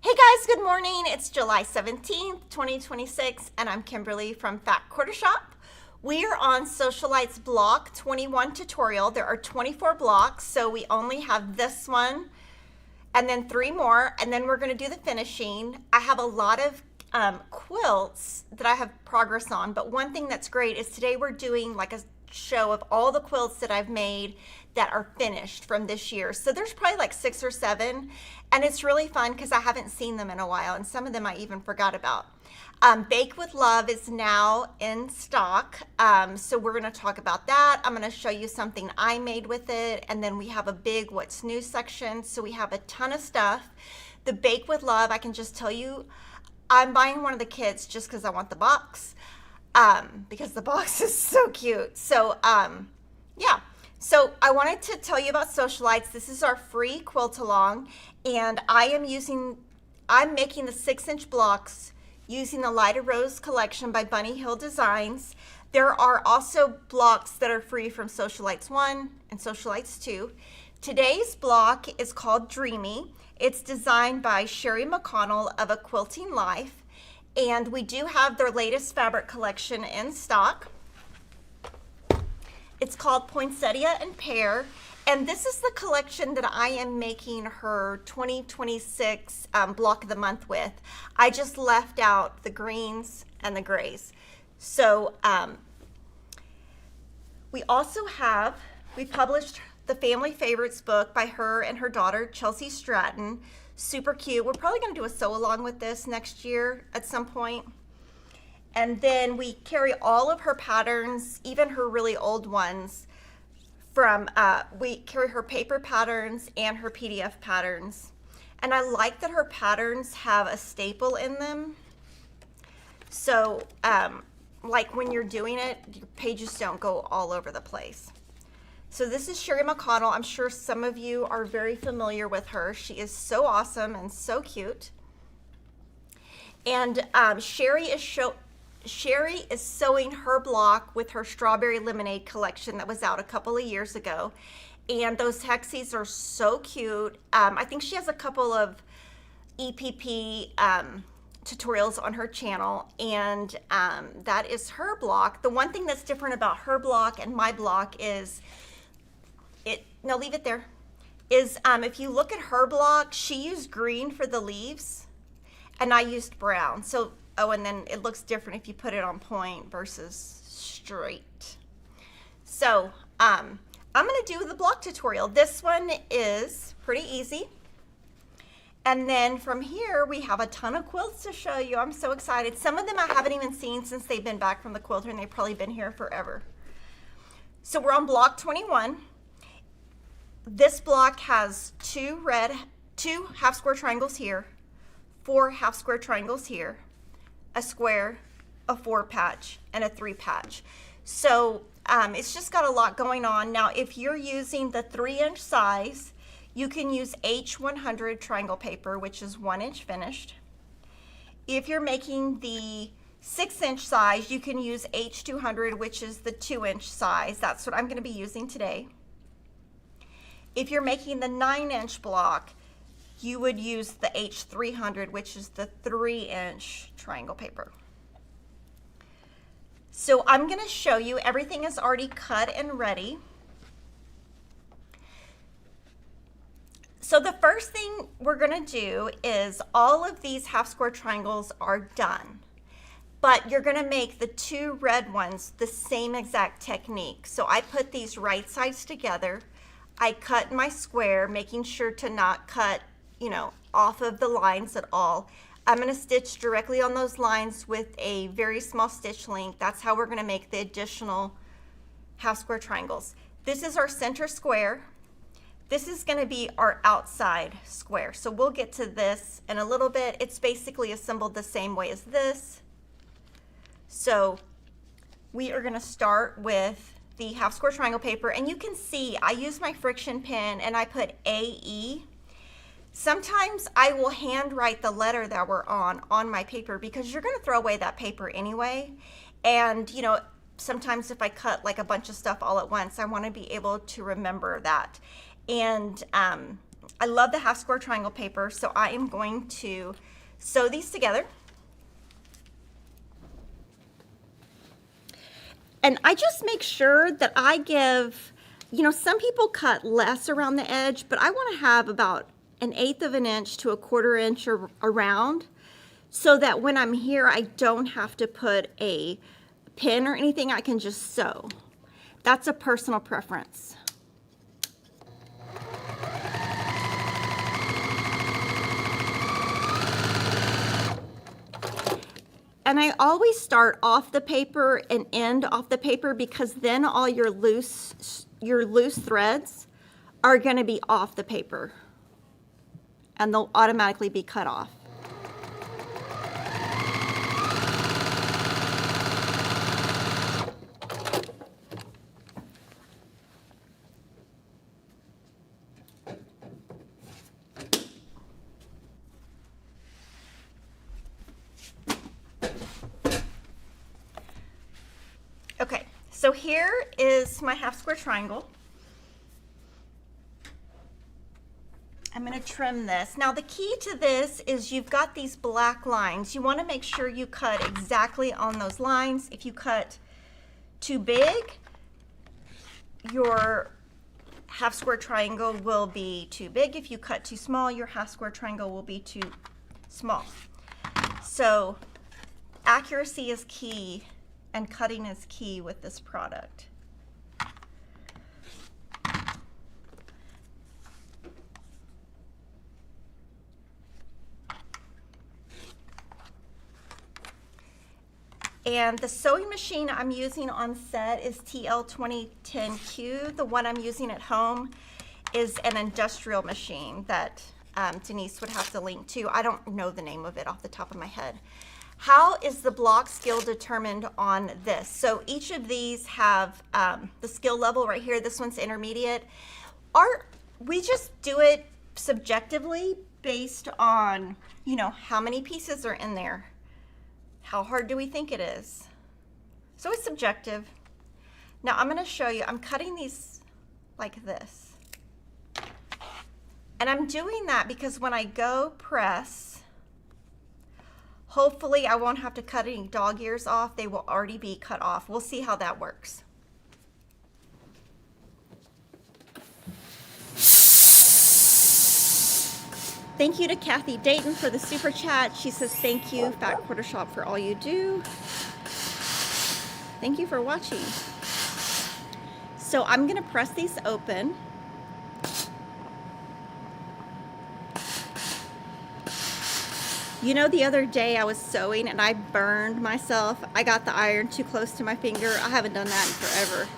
Hey guys, good morning. It's July 17th, 2026, and I'm Kimberly from Fat Quarter Shop. We are on Sewcialites block 21 tutorial. There are 24 blocks, so we only have this one and then 3 more, and then we're going to do the finishing. I have a lot of quilts that I have progress on, but one thing that's great is today we're doing like a show of all the quilts that I've made that are finished from this year. So there's probably like 6 or 7, and it's really fun because I haven't seen them in a while, and some of them I even forgot about. Bake with Love is now in stock, so we're going to talk about that. I'm going to show you something I made with it, and then we have a big what's new section, so we have a ton of stuff. The Bake with Love, I can just tell you, I'm buying one of the kits just because I want the box, because the box is so cute. So yeah, so I wanted to tell you about Sewcialites. This is our free Quilt Along, and I'm making the 6-inch blocks using the Light of Rose collection by Bunny Hill Designs. There are also blocks that are free from Sewcialites 1 and Sewcialites 2. Today's block is called Dreamy. It's designed by Sherry McConnell of A Quilting Life, and we do have their latest fabric collection in stock. It's called Poinsettia and Pear, and this is the collection that I am making her 2026 block of the month with. I just left out the greens and the grays. So we published the Family Favorites book by her and her daughter, Chelsea Stratton. Super cute. We're probably going to do a sew along with this next year at some point. And then we carry all of her patterns, even her really old ones, from, we carry her paper patterns and her PDF patterns. And I like that her patterns have a staple in them. So, like when you're doing it, your pages don't go all over the place. So this is Sherry McConnell. I'm sure some of you are very familiar with her. She is so awesome and so cute. And Sherry is sewing her block with her Strawberry Lemonade collection that was out a couple of years ago. And those hexies are so cute. I think she has a couple of EPP tutorials on her channel, and that is her block. The one thing that's different about her block and my block is, no, leave it there, is if you look at her block, she used green for the leaves, and I used brown. So, oh, and then it looks different if you put it on point versus straight. So, I'm gonna do the block tutorial. This one is pretty easy. And then from here, we have a ton of quilts to show you. I'm so excited. Some of them I haven't even seen since they've been back from the quilter, and they've probably been here forever. So we're on block 21. This block has 2 half square triangles here, 4 half square triangles here, a square, a 4 patch, and a 3 patch. So it's just got a lot going on. Now, if you're using the 3-inch size, you can use H100 triangle paper, which is 1 inch finished. If you're making the 6-inch size, you can use H200, which is the 2-inch size. That's what I'm going to be using today. If you're making the 9-inch block, you would use the H300, which is the 3-inch triangle paper. So I'm going to show you, everything is already cut and ready. So the first thing we're going to do is, all of these half square triangles are done, but you're going to make the 2 red ones the same exact technique. So I put these right sides together. I cut my square, making sure to not cut, off of the lines at all. I'm going to stitch directly on those lines with a very small stitch length. That's how we're going to make the additional half square triangles. This is our center square. This is going to be our outside square. So we'll get to this in a little bit. It's basically assembled the same way as this. So we are going to start with the half square triangle paper, and you can see I use my friction pen and I put AE. Sometimes I will handwrite the letter that we're on my paper, because you're going to throw away that paper anyway. And sometimes if I cut like a bunch of stuff all at once, I want to be able to remember that. And I love the half square triangle paper, so I am going to sew these together. And I just make sure that I give, you know, some people cut less around the edge, but I want to have about 1/8 of an inch to 1/4 inch around, so that when I'm here, I don't have to put a pin or anything. I can just sew. That's a personal preference. And I always start off the paper and end off the paper, because then all your loose threads are going to be off the paper and they'll automatically be cut off. Okay, so here is my half square triangle. I'm going to trim this. Now the key to this is you've got these black lines. You want to make sure you cut exactly on those lines. If you cut too big, your half square triangle will be too big. If you cut too small, your half square triangle will be too small. So accuracy is key, and cutting is key with this product. And the sewing machine I'm using on set is TL2010Q. The one I'm using at home is an industrial machine that Denise would have to link to. I don't know the name of it off the top of my head. How is the block skill determined on this? So each of these have the skill level right here. This one's intermediate. We just do it subjectively based on, you know, how many pieces are in there. How hard do we think it is? So it's subjective. Now I'm going to show you. I'm cutting these like this. And I'm doing that because when I go press, hopefully I won't have to cut any dog ears off. They will already be cut off. We'll see how that works. Thank you to Kathy Dayton for the super chat. She says, thank you, Fat Quarter Shop, for all you do. Thank you for watching. So I'm going to press these open. You know, the other day I was sewing and I burned myself. I got the iron too close to my finger. I haven't done that in forever.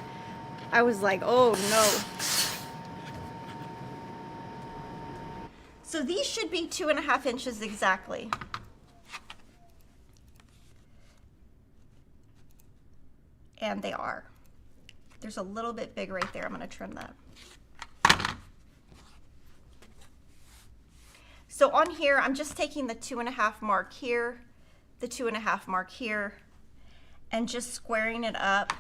I was like, oh no. So these should be 2.5 inches exactly. And they are. There's a little bit big right there. I'm going to trim that. So on here, I'm just taking the 2.5 mark here, the 2.5 mark here, and just squaring it up.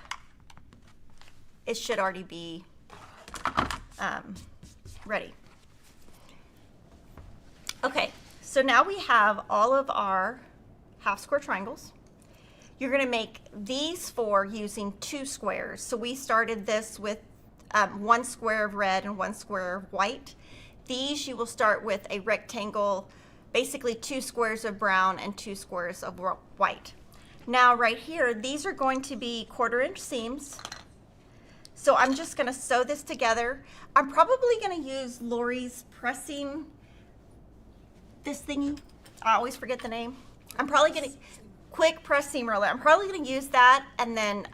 It should already be ready. Okay, so now we have all of our half square triangles. You're going to make these 4 using 2 squares. So we started this with 1 square of red and 1 square of white. These you will start with a rectangle, basically 2 squares of brown and 2 squares of white. Now right here, these are going to be 1/4 inch seams. So I'm just going to sew this together. I'm probably going to use Lori's pressing this thingy. I always forget the name. I'm probably going to quick press seam roller. I'm probably going to use that, and then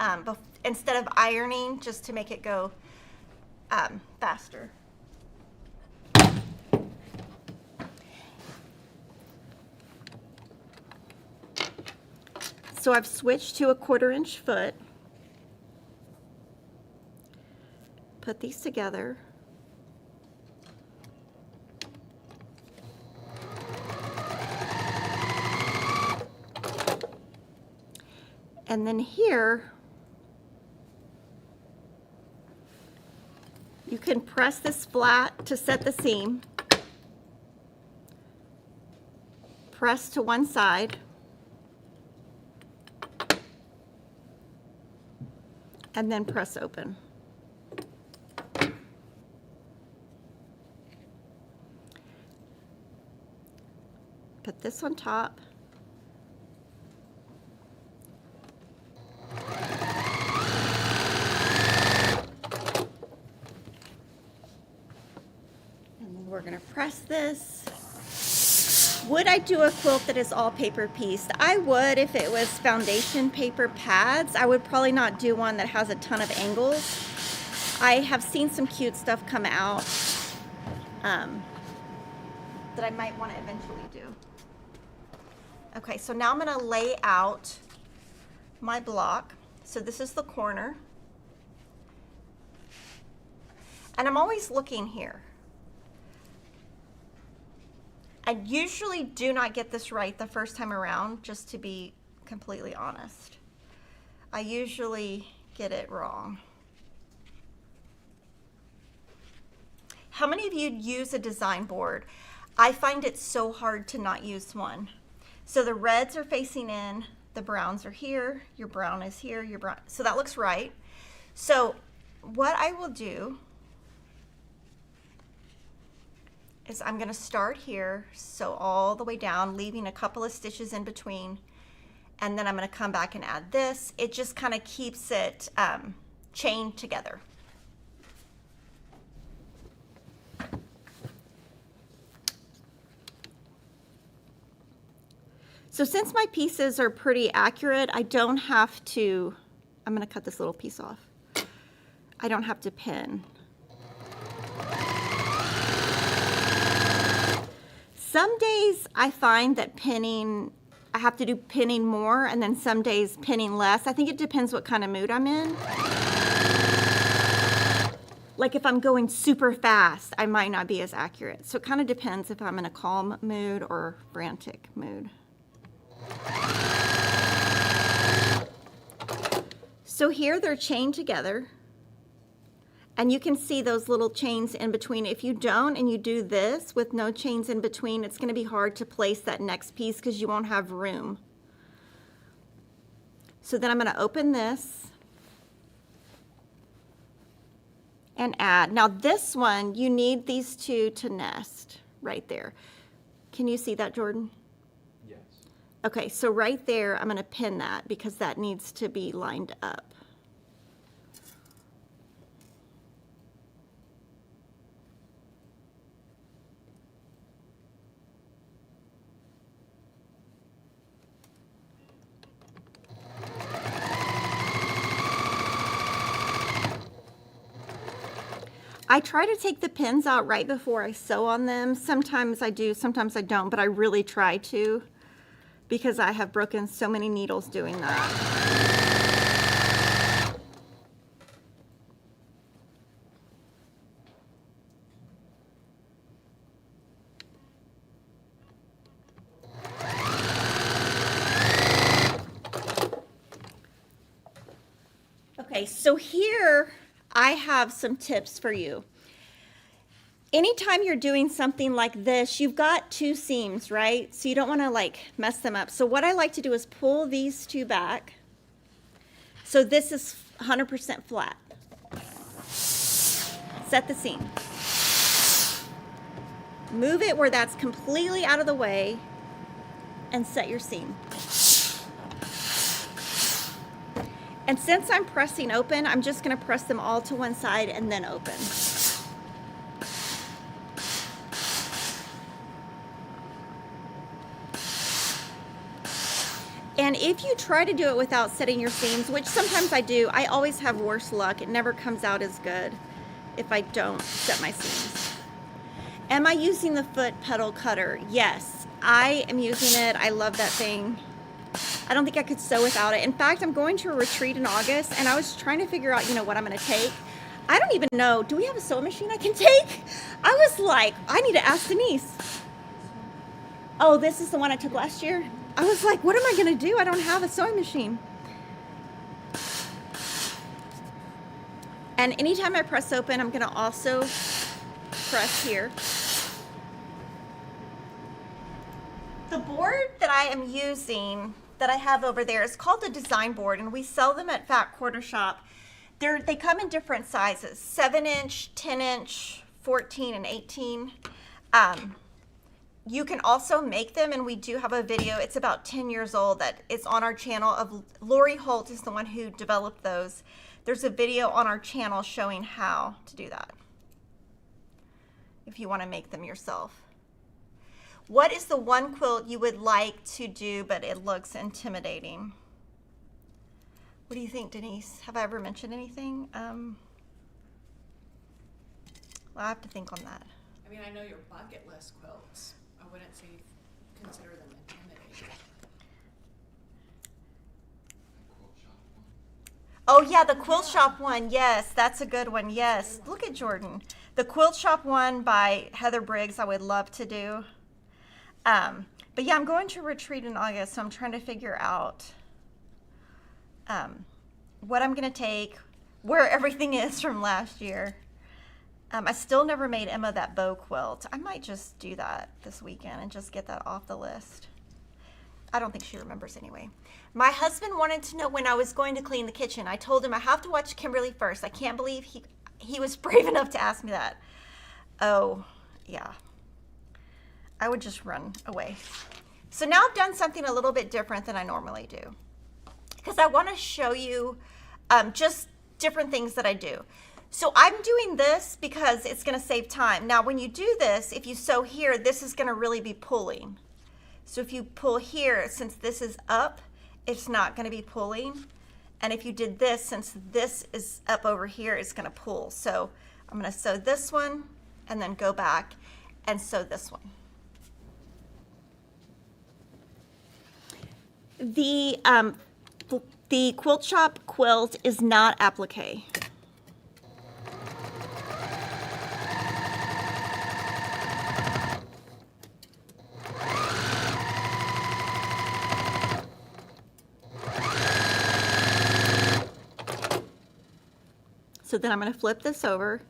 instead of ironing, just to make it go faster. So I've switched to a 1/4 inch foot. Put these together. And then here, you can press this flat to set the seam. press to one side. And then press open. Put this on top. And then we're gonna press this. Would I do a quilt that is all paper pieced? I would if it was foundation paper pads. I would probably not do one that has a ton of angles. I have seen some cute stuff come out that I might want to eventually do. Okay, so now I'm going to lay out my block. So this is the corner. And I'm always looking here. I usually do not get this right the first time around, just to be completely honest. I usually get it wrong. How many of you use a design board? I find it so hard to not use one. So the reds are facing in, the browns are here, your brown is here, your brown, so that looks right. So what I will do is I'm going to start here, so all the way down, leaving a couple of stitches in between, and then I'm going to come back and add this. It just kind of keeps it chained together. So since my pieces are pretty accurate, I don't have to, I'm going to cut this little piece off. I don't have to pin. Some days I find that pinning, I have to do pinning more, and then some days pinning less. I think it depends what kind of mood I'm in. Like if I'm going super fast, I might not be as accurate. So it kind of depends if I'm in a calm mood or frantic mood. So here they're chained together. And you can see those little chains in between. If you don't and you do this with no chains in between, it's going to be hard to place that next piece because you won't have room. So then I'm going to open this and add. Now this one, you need these two to nest right there. Can you see that, Jordan? Yes. Okay, so right there, I'm going to pin that because that needs to be lined up. I try to take the pins out right before I sew on them. Sometimes I do, sometimes I don't, but I really try to because I have broken so many needles doing that. Okay, so here I have some tips for you. Anytime you're doing something like this, you've got two seams, right? So you don't want to like mess them up. So what I like to do is pull these two back. So this is 100% flat. Set the seam. Move it where that's completely out of the way and set your seam. And since I'm pressing open, I'm just going to press them all to one side and then open. And if you try to do it without setting your seams, which sometimes I do, I always have worse luck. It never comes out as good if I don't set my seams. Am I using the foot pedal cutter? Yes, I am using it. I love that thing. I don't think I could sew without it. In fact, I'm going to a retreat in August, and I was trying to figure out, what I'm going to take. I don't even know. Do we have a sewing machine I can take? I was like, I need to ask Denise. Oh, this is the one I took last year? I was like, what am I going to do? I don't have a sewing machine. And anytime I press open, I'm going to also press here. The board that I am using, that I have over there, is called a design board, and we sell them at Fat Quarter Shop. They come in different sizes, 7-inch, 10-inch, 14 and 18. You can also make them, and we do have a video. It's about 10 years old that is on our channel. Of Lori Holt is the one who developed those. There's a video on our channel showing how to do that if you want to make them yourself. What is the one quilt you would like to do but it looks intimidating? What do you think, Denise? Have I ever mentioned anything? Well, I have to think on that. I mean, I know your bucket list quilts. I wouldn't say consider them intimidating. Oh yeah, the Quilt Shop one. Yes, that's a good one. Yes. Look at Jordan. The Quilt Shop one by Heather Briggs I would love to do. But yeah, I'm going to retreat in August, so I'm trying to figure out what I'm going to take, where everything is from last year. I still never made Emma that bow quilt. I might just do that this weekend and just get that off the list. I don't think she remembers anyway. My husband wanted to know when I was going to clean the kitchen. I told him I have to watch Kimberly first. I can't believe he was brave enough to ask me that. Oh, yeah. I would just run away. So now I've done something a little bit different than I normally do, because I want to show you just different things that I do. So I'm doing this because it's going to save time. Now when you do this, if you sew here, this is going to really be pulling. So if you pull here, since this is up, it's not going to be pulling. And if you did this, since this is up over here, it's going to pull. So I'm going to sew this one and then go back and sew this one. The Quilt Shop quilt is not applique. So then I'm going to flip this over.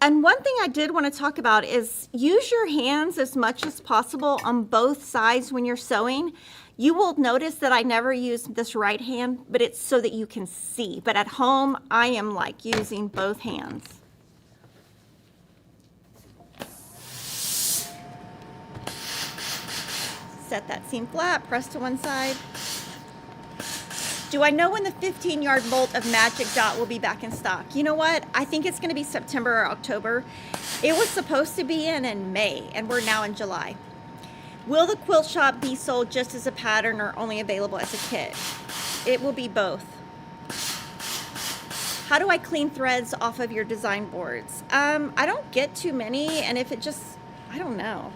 And one thing I did want to talk about is use your hands as much as possible on both sides when you're sewing. You will notice that I never use this right hand, but it's so that you can see. But at home, I am like using both hands. Set that seam flat, press to one side. Do I know when the 15-yard bolt of Magic Dot will be back in stock? You know what? I think it's going to be September or October. It was supposed to be in May, and we're now in July. Will the Quilt Shop be sold just as a pattern or only available as a kit? It will be both. How do I clean threads off of your design boards? I don't get too many, and if it just, I don't know.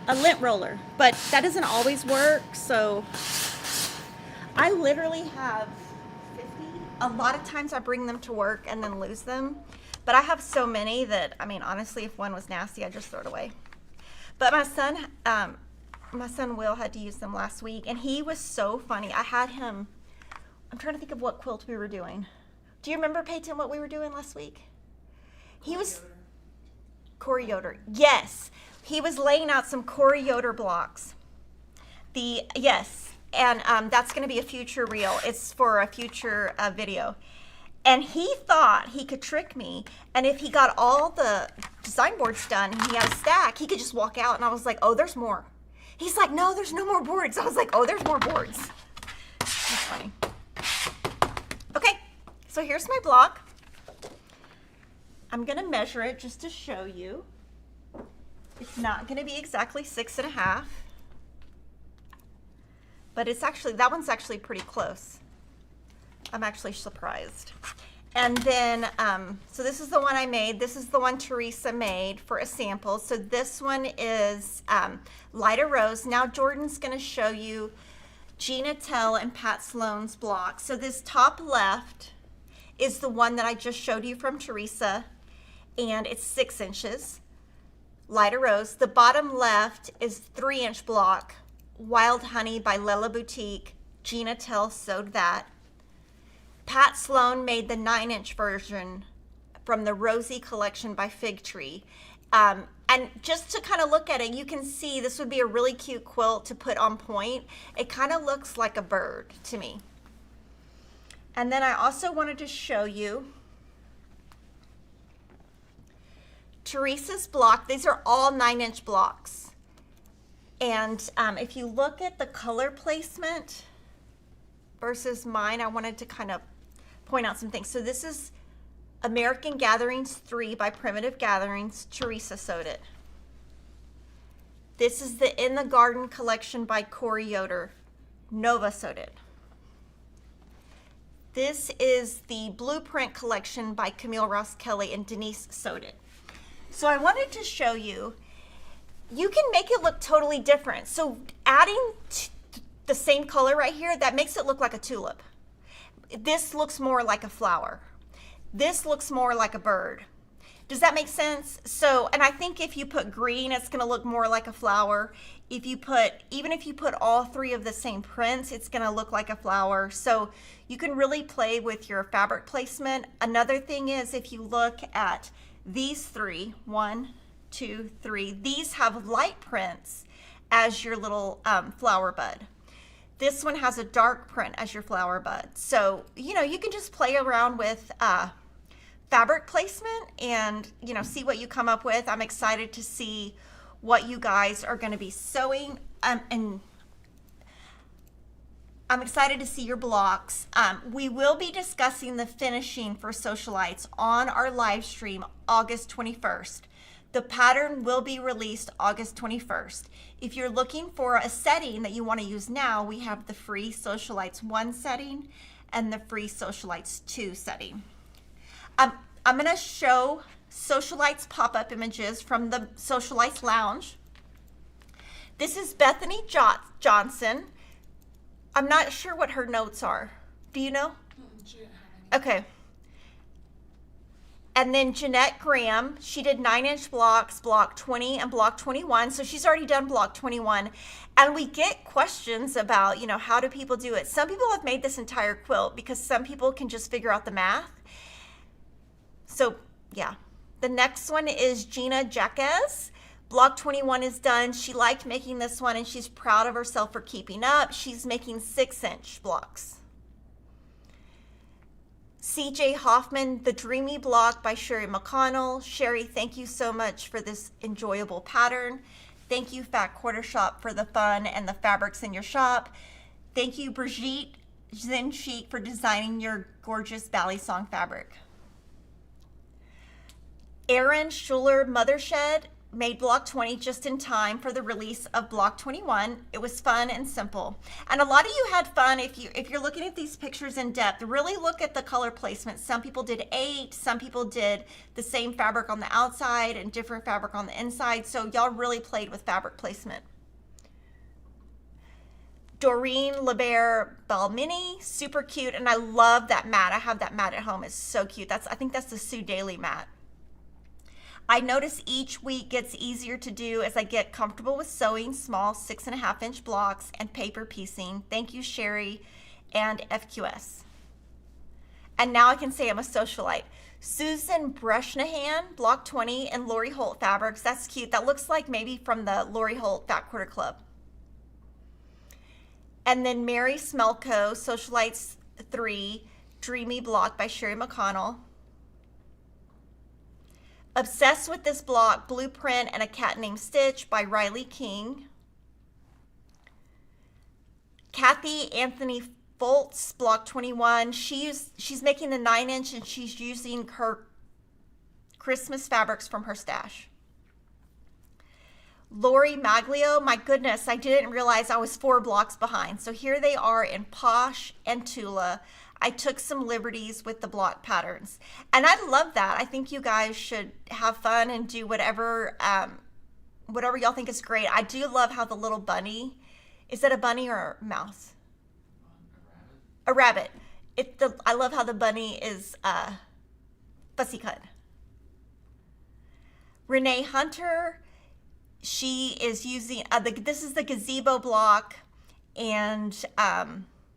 A lint roller, but that doesn't always work, so I literally have 50. A lot of times I bring them to work and then lose them, but I have so many that, I mean, honestly, if one was nasty, I'd just throw it away. But my son Will had to use them last week, and he was so funny. I had him, I'm trying to think of what quilt we were doing. Do you remember, Peyton, what we were doing last week? He was, Corey Yoder, yes. He was laying out some Corey Yoder blocks. Yes. And that's going to be a future reel. It's for a future video. And he thought he could trick me. And if he got all the design boards done and he had a stack, he could just walk out. And I was like, oh, there's more. He's like, no, there's no more boards. I was like, oh, there's more boards. That's funny. Okay, so here's my block. I'm going to measure it just to show you. It's not going to be exactly 6.5. But it's actually, that one's actually pretty close. I'm actually surprised. And then, so this is the one I made. This is the one Teresa made for a sample. So this one is Lighter Rose. Now Jordan's gonna show you Gina Tell and Pat Sloan's block. So this top left is the one that I just showed you from Teresa, and it's 6 inches. Lighter Rose. The bottom left is 3-inch block, Wild Honey by Lela Boutique. Gina Tell sewed that. Pat Sloan made the 9-inch version from the Rosie collection by Fig Tree. And just to kind of look at it, you can see this would be a really cute quilt to put on point. It kind of looks like a bird to me. And then I also wanted to show you Teresa's block. These are all 9-inch blocks. And if you look at the color placement versus mine, I wanted to kind of point out some things. So this is American Gatherings 3 by Primitive Gatherings. Teresa sewed it. This is the In the Garden collection by Corey Yoder. Nova sewed it. This is the Blueprint collection by Camille Ross Kelly, and Denise sewed it. So I wanted to show you, you can make it look totally different. So adding the same color right here, that makes it look like a tulip. This looks more like a flower. This looks more like a bird. Does that make sense? So, and I think if you put green, it's gonna look more like a flower. Even if you put all 3 of the same prints, it's gonna look like a flower. So you can really play with your fabric placement. Another thing is, if you look at these 3, 1, 2, 3, these have light prints as your little flower bud. This one has a dark print as your flower bud. So, you know, you can just play around with fabric placement and, you know, see what you come up with. I'm excited to see what you guys are going to be sewing. And I'm excited to see your blocks. We will be discussing the finishing for Sewcialites on our live stream August 21st. The pattern will be released August 21st. If you're looking for a setting that you want to use now, we have the free Sewcialites 1 setting and the free Sewcialites 2 setting. I'm going to show Sewcialites pop-up images from the Sewcialites Lounge. This is Bethany Johnson. I'm not sure what her notes are. Do you know? She didn't have any. Okay. And then Jeanette Graham, she did 9-inch blocks, block 20 and block 21. So she's already done block 21. And we get questions about, you know, how do people do it? Some people have made this entire quilt because some people can just figure out the math. So yeah. The next one is Gina Jaquez. Block 21 is done. She liked making this one and she's proud of herself for keeping up. She's making 6-inch blocks. CJ Hoffman, The Dreamy Block by Sherry McConnell. Sherry, thank you so much for this enjoyable pattern. Thank you, Fat Quarter Shop, for the fun and the fabrics in your shop. Thank you, Brigitte Zen Chic, for designing your gorgeous Bally Song fabric. Erin Schuler Mothershed made block 20 just in time for the release of block 21. It was fun and simple. And a lot of you had fun. If you're looking at these pictures in depth, really look at the color placement. Some people did 8, some people did the same fabric on the outside and different fabric on the inside. So y'all really played with fabric placement. Doreen LeBear Balmini, super cute. And I love that mat. I have that mat at home. It's so cute. I think that's the Sue Daly mat. I notice each week gets easier to do as I get comfortable with sewing small 6.5-inch blocks and paper piecing. Thank you, Sherry and FQS. And now I can say I'm a Sewcialite. Susan Brushnahan, block 20, and Lori Holt fabrics. That's cute. That looks like maybe from the Lori Holt Fat Quarter Club. And then Mary Smelko, Sewcialites 3, Dreamy Block by Sherry McConnell. Obsessed with this block, Blueprint and a Cat Named Stitch by Riley King. Kathy Anthony Foltz, block 21. She's making the 9-inch and she's using her Christmas fabrics from her stash. Lori Maglio, my goodness, I didn't realize I was 4 blocks behind. So here they are in Posh and Tula. I took some liberties with the block patterns. And I love that. I think you guys should have fun and do whatever y'all think is great. I do love how the little bunny, is that a bunny or a mouse? A rabbit. I love how the bunny is fussy cut. Renee Hunter, She is using, this is the gazebo block, and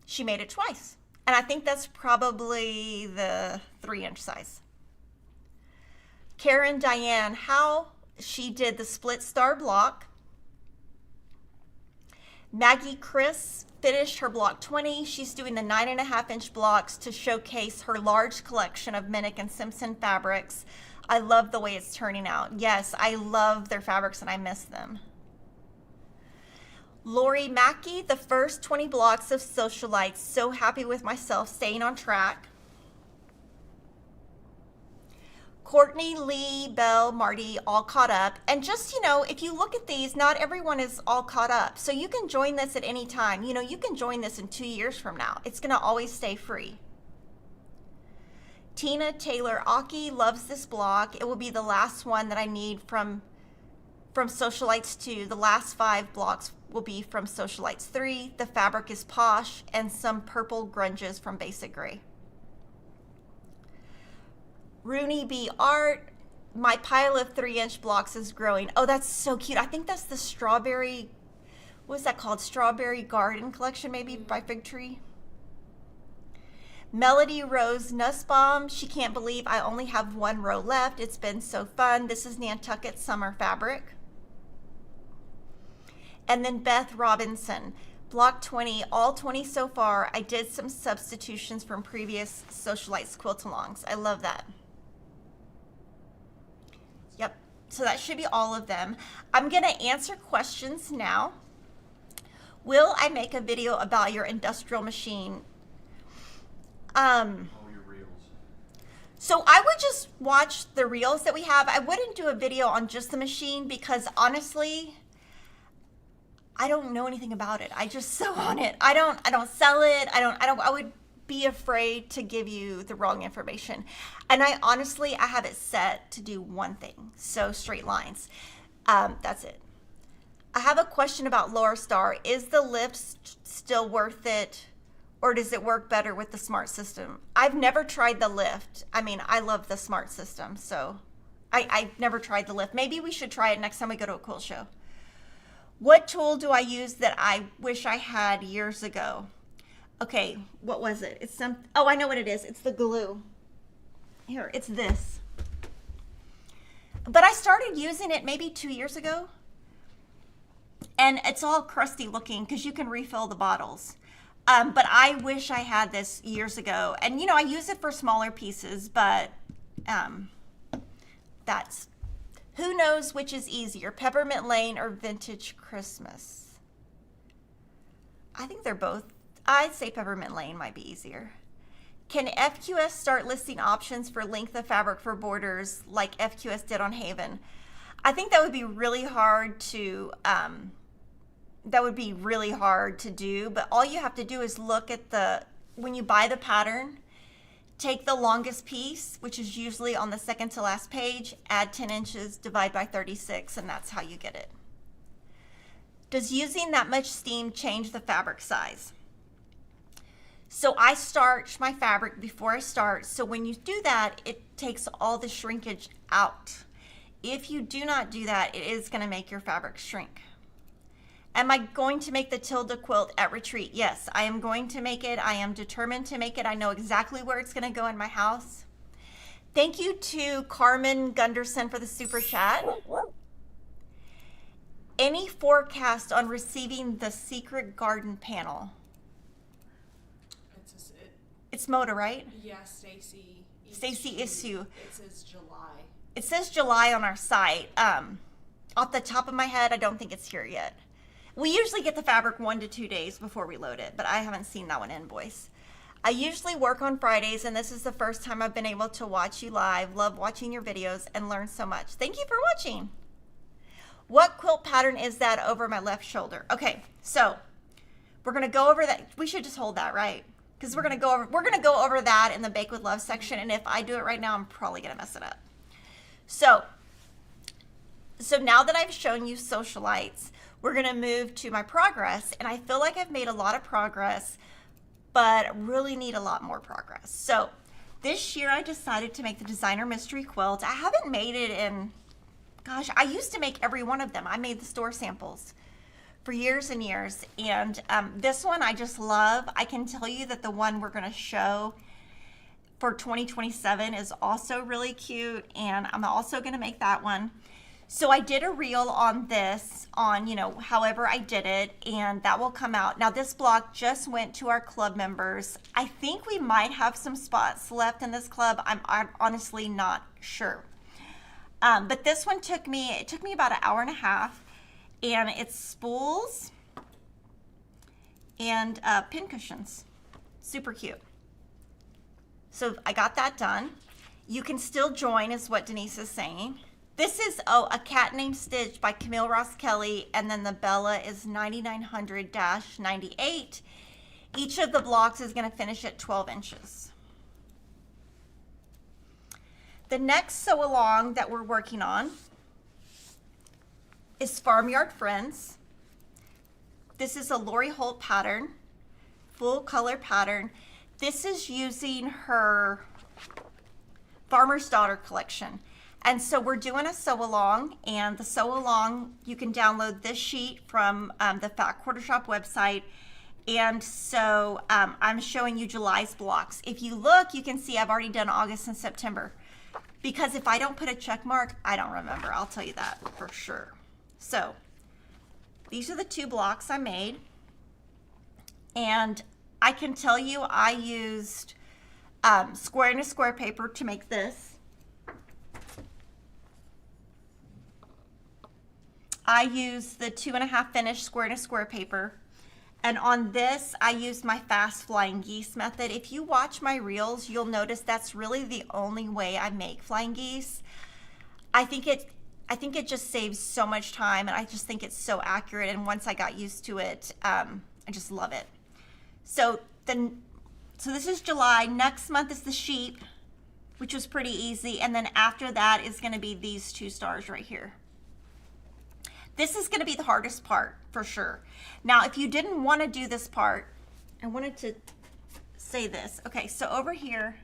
she made it twice. And I think that's probably the 3-inch size. Karen Diane, how she did the split star block. Maggie Chris finished her block 20. She's doing the 9.5-inch blocks to showcase her large collection of Minnick and Simpson fabrics. I love the way it's turning out. Yes, I love their fabrics and I miss them. Lori Mackey, the first 20 blocks of Sewcialites. So happy with myself, staying on track. Courtney, Lee, Belle, Marty, all caught up. And just, if you look at these, not everyone is all caught up. So you can join this at any time. You can join this in 2 years from now. It's going to always stay free. Tina Taylor Aki loves this block. It will be the last one that I need from Sewcialites 2. The last 5 blocks will be from Sewcialites 3. The fabric is Posh, and some purple grunges from Basic Gray. Rooney B. Art, my pile of 3-inch blocks is growing. Oh, that's so cute. I think that's the strawberry, what's that called? Strawberry Garden collection, maybe, by Fig Tree. Melody Rose Nussbaum, she can't believe I only have 1 row left. It's been so fun. This is Nantucket Summer Fabric. And then Beth Robinson, block 20, all 20 so far. I did some substitutions from previous Sewcialites Quilt Alongs. I love that. Yep, so that should be all of them. I'm gonna answer questions now. Will I make a video about your industrial machine? Your reels. So I would just watch the reels that we have. I wouldn't do a video on just the machine because honestly, I don't know anything about it. I just sew on it. I don't sell it. I would be afraid to give you the wrong information. And I have it set to do one thing. So straight lines. That's it. I have a question about Lower Star. Is the lift still worth it? Or does it work better with the smart system? I've never tried the lift. I mean, I love the smart system, so I've never tried the lift. Maybe we should try it next time we go to a quilt show. What tool do I use that I wish I had years ago? Okay, what was it? Oh, I know what it is. It's the glue. Here, it's this. But I started using it maybe 2 years ago. And it's all crusty looking because you can refill the bottles. But I wish I had this years ago. And, I use it for smaller pieces, but who knows which is easier, Peppermint Lane or Vintage Christmas? I think they're both. I'd say Peppermint Lane might be easier. Can FQS start listing options for length of fabric for borders like FQS did on Haven? I think that would be really hard to do, but all you have to do is look at when you buy the pattern, take the longest piece, which is usually on the second to last page, add 10 inches, divide by 36, and that's how you get it. Does using that much steam change the fabric size? So I starch my fabric before I start, so when you do that, it takes all the shrinkage out. If you do not do that, it is going to make your fabric shrink. Am I going to make the Tilda quilt at retreat? Yes, I am going to make it. I am determined to make it. I know exactly where it's going to go in my house. Thank you to Carmen Gunderson for the super chat. Any forecast on receiving the Secret Garden panel? It's Moda, right? Yeah, Stacy Issue. It says July. It says July on our site. Off the top of my head, I don't think it's here yet. We usually get the fabric 1 to 2 days before we load it, but I haven't seen that one invoice. I usually work on Fridays, and this is the first time I've been able to watch you live. Love watching your videos and learn so much. Thank you for watching. What quilt pattern is that over my left shoulder? Okay, so we're gonna go over that. We should just hold that, right? Because we're gonna go over that in the Bake with Love section, and if I do it right now, I'm probably gonna mess it up. So now that I've shown you Sewcialites, we're gonna move to my progress, and I feel like I've made a lot of progress, but really need a lot more progress. So this year I decided to make the designer mystery quilt. I haven't made it in gosh, I used to make every one of them. I made the store samples for years and years. And this one I just love. I can tell you that the one we're going to show for 2027 is also really cute. And I'm also going to make that one. So I did a reel on this, on, you know, however I did it, and that will come out. Now this block just went to our club members. I think we might have some spots left in this club. I'm honestly not sure. But this one took me about an hour and a half, and it's spools and pin cushions. Super cute. So I got that done. You can still join is what Denise is saying. This is A Cat Named Stitch by Camille Ross Kelly, and then the Bella is 9900-98. Each of the blocks is going to finish at 12 inches. The next sew along that we're working on is Farmyard Friends. This is a Lori Holt pattern, full color pattern. This is using her Farmer's Daughter collection. And so we're doing a sew along, and the sew along, you can download this sheet from the Fat Quarter Shop website. And so I'm showing you July's blocks. If you look, you can see I've already done August and September, because if I don't put a check mark, I don't remember. I'll tell you that for sure. So these are the two blocks I made, and I can tell you I used square and a square paper to make this. I used the 2.5 finished square and a square paper. And on this, I used my fast flying geese method. If you watch my reels, you'll notice that's really the only way I make flying geese. I think it just saves so much time, and I just think it's so accurate. And once I got used to it, I just love it. So this is July. Next month is the sheep, which was pretty easy. And then after that is going to be these two stars right here. This is going to be the hardest part for sure. Now, if you didn't want to do this part, I wanted to say this. Okay, so over here,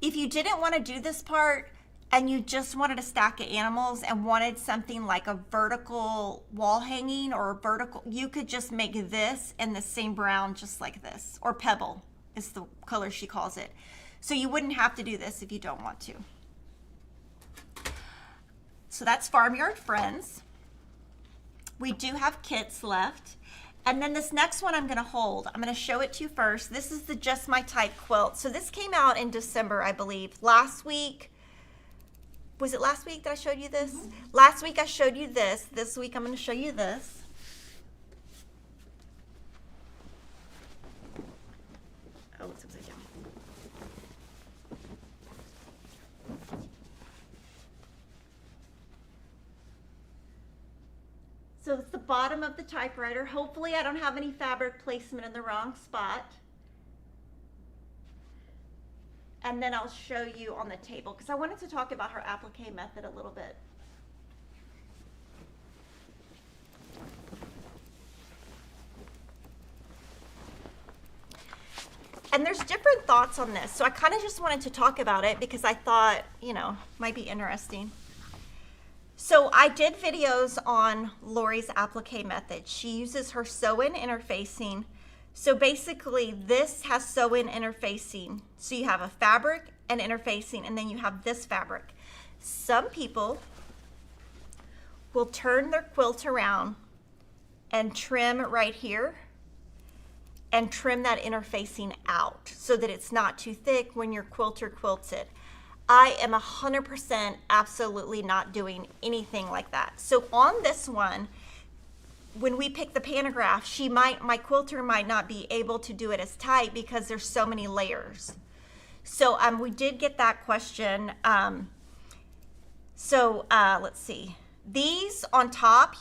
if you didn't want to do this part and you just wanted a stack of animals and wanted something like a vertical wall hanging or a vertical, you could just make this in the same brown just like this, or pebble is the color she calls it. So you wouldn't have to do this if you don't want to. So that's Farmyard Friends. We do have kits left. And then this next one I'm going to hold. I'm going to show it to you first. This is the Just My Type quilt. So this came out in December, I believe. Last week, was it last week that I showed you this? Mm-hmm. Last week I showed you this. This week I'm going to show you this. Oh, it's upside down. So it's the bottom of the typewriter. Hopefully I don't have any fabric placement in the wrong spot. And then I'll show you on the table, because I wanted to talk about her applique method a little bit. And there's different thoughts on this. So I kind of just wanted to talk about it because I thought, you know, might be interesting. So I did videos on Lori's applique method. She uses her sew-in interfacing. So basically this has sew-in interfacing. So you have a fabric and interfacing, and then you have this fabric. Some people will turn their quilt around and trim right here and trim that interfacing out so that it's not too thick when your quilter quilts it. I am 100% absolutely not doing anything like that. So on this one, when we pick the pantograph, my quilter might not be able to do it as tight because there's so many layers. So we did get that question. Let's see. These on top,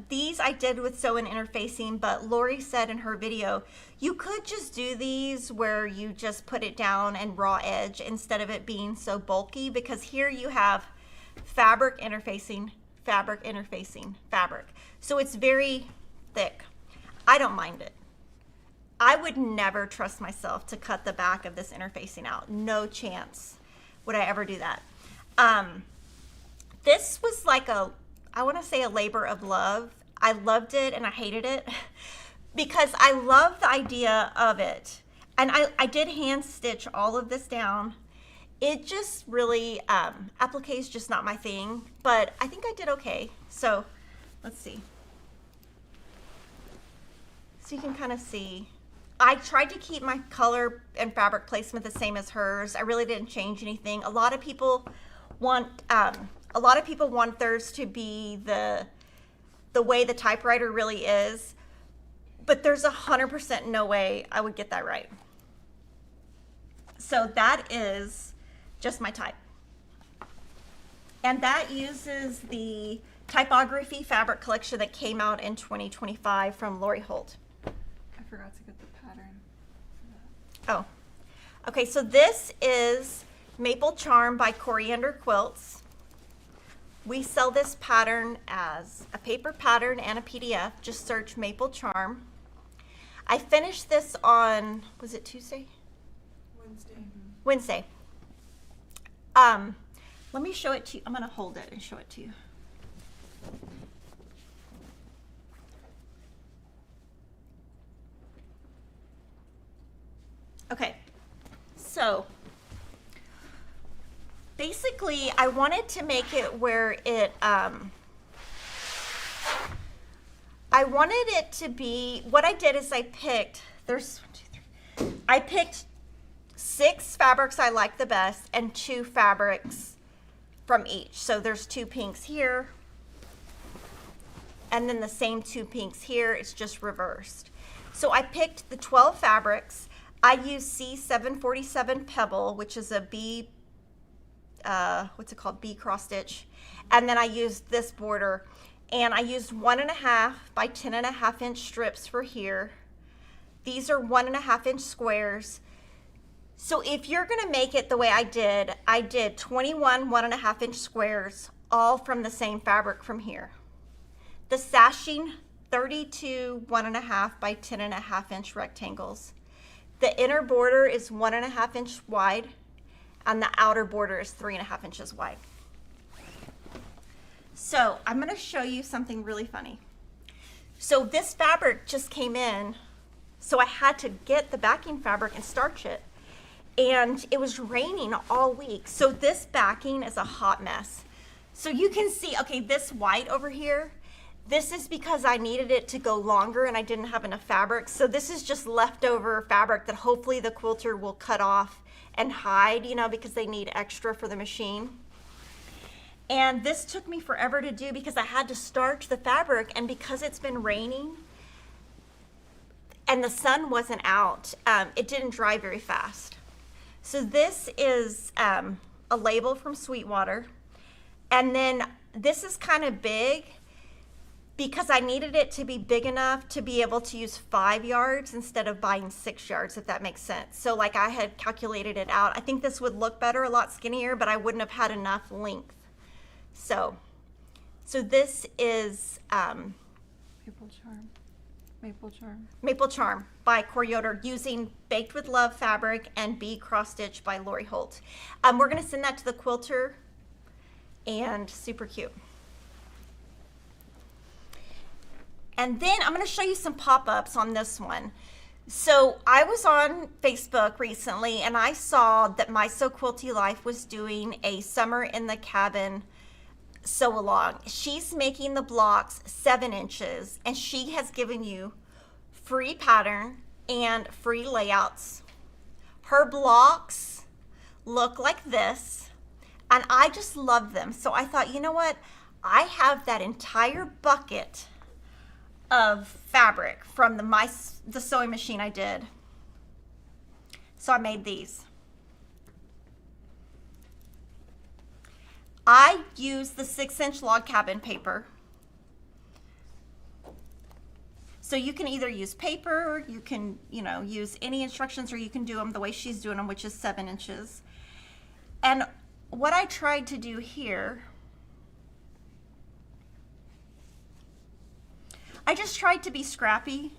these I did with sew-in interfacing, but Lori said in her video, you could just do these where you just put it down and raw edge instead of it being so bulky, because here you have fabric interfacing, fabric interfacing, fabric. So it's very thick. I don't mind it. I would never trust myself to cut the back of this interfacing out. No chance would I ever do that. this was like I want to say a labor of love. I loved it and I hated it because I love the idea of it. And I did hand stitch all of this down. It just really, applique is just not my thing, but I think I did okay. So let's see. So you can kind of see. I tried to keep my color and fabric placement the same as hers. I really didn't change anything. A lot of people want theirs to be the way the typewriter really is, but there's 100% no way I would get that right. So that is just my type. And that uses the typography fabric collection that came out in 2025 from Lori Holt. I forgot to get the pattern for that. Oh, okay, so this is Maple Charm by Coriander Quilts. We sell this pattern as a paper pattern and a PDF. Just search Maple Charm. I finished this on, was it Tuesday? Wednesday. Let me show it to you. I'm going to hold it and show it to you. Okay, so basically I wanted to make it where it, I wanted it to be, what I did is I picked, I picked 6 fabrics I like the best and 2 fabrics from each. So there's 2 pinks here and then the same 2 pinks here. It's just reversed. So I picked the 12 fabrics. I used C747 Pebble, which is a B, what's it called? B cross stitch. And then I used this border, and I used 1.5 by 10.5 inch strips for here. These are 1.5 inch squares. So if you're gonna make it the way I did 21 1.5 inch squares, all from the same fabric from here. The sashing, 32 1.5 by 10.5 inch rectangles. The inner border is 1.5 inch wide, and the outer border is 3.5 inches wide. So I'm gonna show you something really funny. So this fabric just came in, so I had to get the backing fabric and starch it. And it was raining all week. So this backing is a hot mess. So you can see, okay, this white over here, this is because I needed it to go longer and I didn't have enough fabric. So this is just leftover fabric that hopefully the quilter will cut off and hide, you know, because they need extra for the machine. And this took me forever to do because I had to starch the fabric, and because it's been raining and the sun wasn't out, it didn't dry very fast. So this is a label from Sweetwater. And then this is kind of big because I needed it to be big enough to be able to use 5 yards instead of buying 6 yards, if that makes sense. So like I had calculated it out. I think this would look better, a lot skinnier, but I wouldn't have had enough length. So this is Maple Charm. Maple Charm. Maple Charm by Coriander using Baked with Love fabric and B cross stitch by Lori Holt. We're gonna send that to the quilter, and super cute. And then I'm gonna show you some pop-ups on this one. So I was on Facebook recently and I saw that My So Quilty Life was doing a Summer in the Cabin sew along. She's making the blocks 7 inches and she has given you free pattern and free layouts. Her blocks look like this and I just love them. So I thought, you know what? I have that entire bucket of fabric from the sewing machine I did. So I made these. I used the 6-inch log cabin paper. So you can either use paper, you can, use any instructions, or you can do them the way she's doing them, which is 7 inches. And what I tried to do here, I just tried to be scrappy,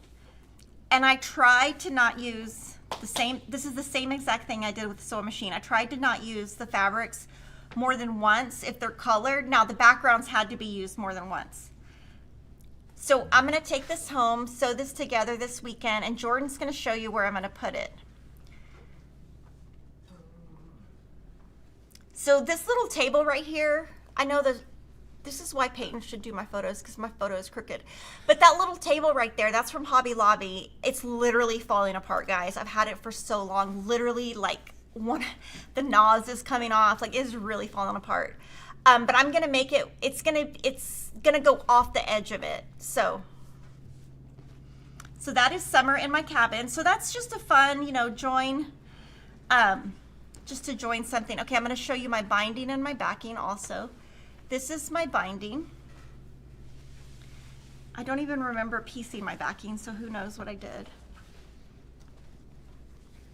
and I tried to not use the same, this is the same exact thing I did with the sewing machine. I tried to not use the fabrics more than once if they're colored. Now the backgrounds had to be used more than once. So I'm gonna take this home, sew this together this weekend, and Jordan's gonna show you where I'm gonna put it. So this little table right here, I know this is why Peyton should do my photos, because my photo is crooked. But that little table right there, that's from Hobby Lobby. It's literally falling apart, guys. I've had it for so long, literally like the NOS is coming off, like it's really falling apart. But I'm gonna make it, it's gonna go off the edge of it. So that is summer in my cabin. So that's just a fun, you know, join, just to join something. Okay, I'm gonna show you my binding and my backing also. This is my binding. I don't even remember piecing my backing, so who knows what I did.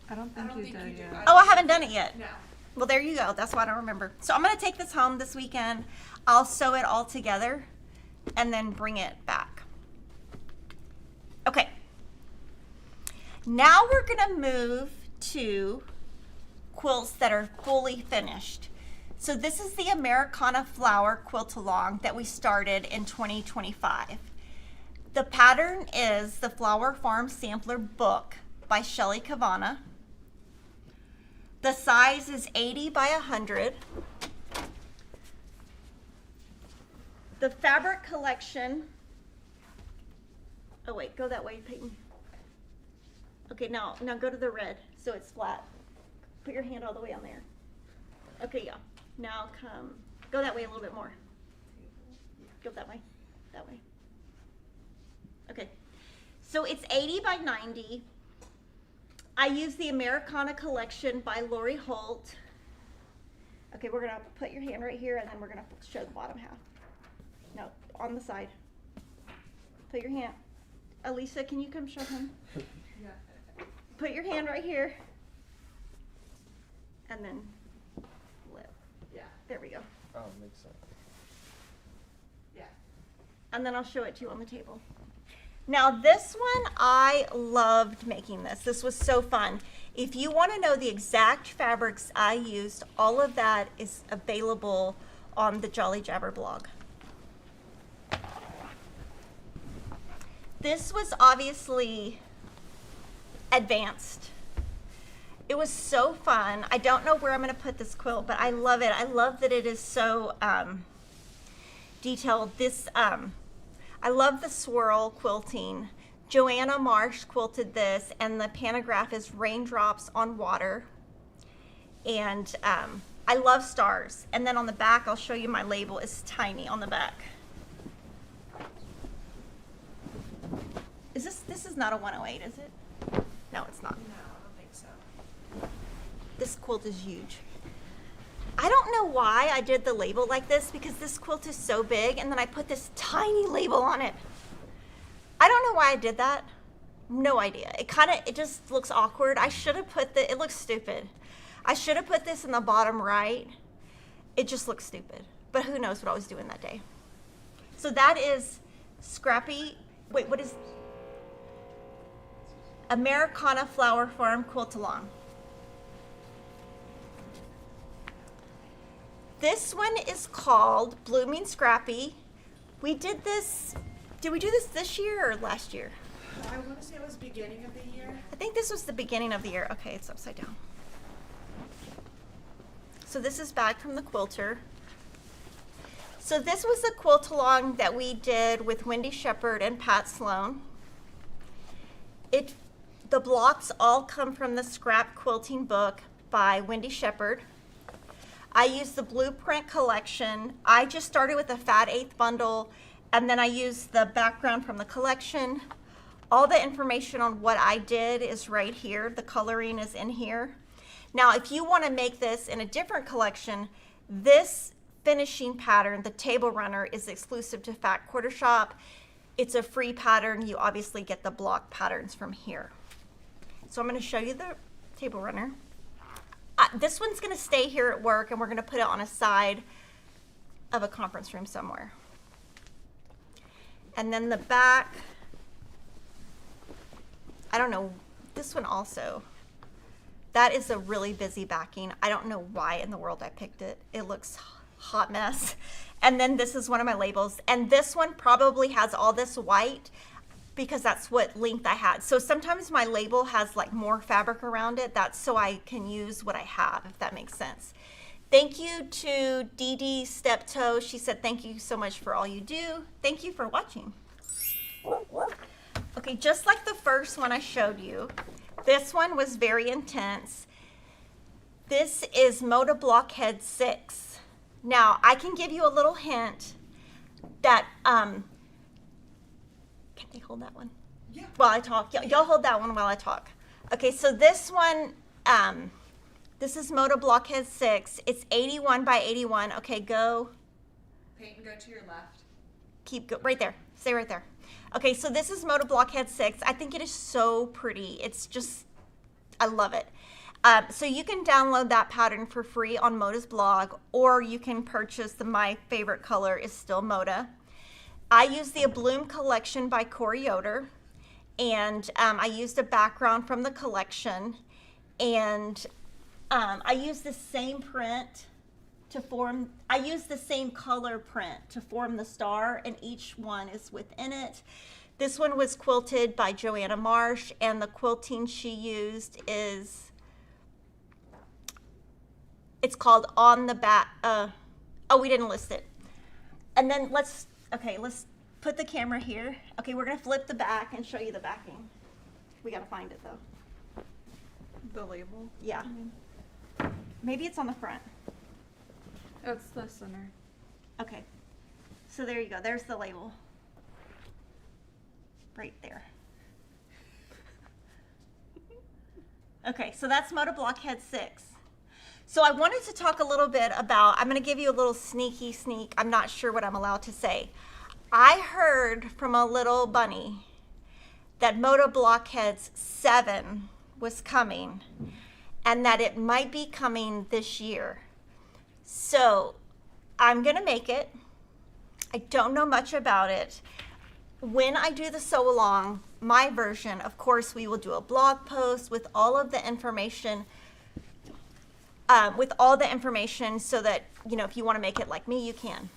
I don't think you did yet. Oh, I haven't done it yet. No. Well, there you go. That's why I don't remember. So I'm going to take this home this weekend. I'll sew it all together and then bring it back. Okay. Now we're going to move to quilts that are fully finished. So this is the Americana Flower Quilt Along that we started in 2025. The pattern is the Flower Farm Sampler Book by Shelly Kavana. The size is 80 by 100. The fabric collection, oh wait, go that way, Peyton. Okay, now go to the red so it's flat. Put your hand all the way on there. Okay, yeah. Now go that way a little bit more. Go that way, that way. Okay, so it's 80 by 90. I use the Americana collection by Lori Holt. Okay, we're gonna put your hand right here and then we're gonna show the bottom half. No, on the side. Put your hand. Elisa, can you come show him? Yeah. Put your hand right here. And then flip. Yeah. There we go. Oh, makes sense. Yeah. And then I'll show it to you on the table. Now this one, I loved making this. This was so fun. If you want to know the exact fabrics I used, all of that is available on the Jolly Jabber blog. This was obviously advanced. It was so fun. I don't know where I'm going to put this quilt, but I love it. I love that it is so detailed. I love the swirl quilting. Joanna Marsh quilted this, and the pantograph is raindrops on water. And I love stars. And then on the back, I'll show you my label. It's tiny on the back. This is not a 108, is it? No, it's not. No, I don't think so. This quilt is huge. I don't know why I did the label like this, because this quilt is so big, and then I put this tiny label on it. I don't know why I did that. No idea. It just looks awkward. I should have put it looks stupid. I should have put this in the bottom right. It just looks stupid. But who knows what I was doing that day. So that is Scrappy, wait, what is Americana Flower Farm Quilt Along. This one is called Blooming Scrappy. We did this, did we do this year or last year? I want to say it was beginning of the year. I think this was the beginning of the year. Okay, it's upside down. So this is back from the quilter. So this was a quilt along that we did with Wendy Shepard and Pat Sloan. The blocks all come from the Scrap Quilting book by Wendy Shepard. I used the Blueprint collection. I just started with a fat 1/8 bundle, and then I used the background from the collection. All the information on what I did is right here. The coloring is in here. Now, if you want to make this in a different collection, this finishing pattern, the table runner, is exclusive to Fat Quarter Shop. It's a free pattern. You obviously get the block patterns from here. So I'm going to show you the table runner. This one's going to stay here at work, and we're going to put it on a side of a conference room somewhere. And then the back, I don't know, this one also. That is a really busy backing. I don't know why in the world I picked it. It looks hot mess. And then this is one of my labels. And this one probably has all this white because that's what length I had. So sometimes my label has like more fabric around it. That's so I can use what I have, if that makes sense. Thank you to Dee Dee Steptoe. She said, thank you so much for all you do. Thank you for watching. Okay, just like the first one I showed you, this one was very intense. This is Moda Blockhead 6. Now, I can give you a little hint that, can they hold that one? Yeah. While I talk? Y'all hold that one while I talk. Okay, so this one, this is Moda Blockhead 6. It's 81 by 81. Okay, go. Peyton, go to your left. Keep go right there. Stay right there. Okay, so this is Moda Blockhead 6. I think it is so pretty. It's just, I love it. So you can download that pattern for free on Moda's blog, or you can purchase my favorite color is still Moda. I use the A Bloom collection by Corey Yoder, and I used a background from the collection, and I use the same print to form, I use the same color print to form the star, and each one is within it. This one was quilted by Joanna Marsh, and the quilting she used is, it's called On the Back, oh, we didn't list it. And then let's put the camera here. Okay, we're gonna flip the back and show you the backing. We gotta find it though. The label? Yeah. Maybe it's on the front. Oh, it's the center. Okay, so there you go. There's the label. Right there. Okay, so that's Moda Blockhead 6. So I wanted to talk a little bit about, I'm going to give you a little sneak. I'm not sure what I'm allowed to say. I heard from a little bunny that Moda Blockheads 7 was coming and that it might be coming this year. So I'm going to make it. I don't know much about it. When I do the sew along, my version, of course, we will do a blog post with all of the information, so that, you know, if you want to make it like me, you can.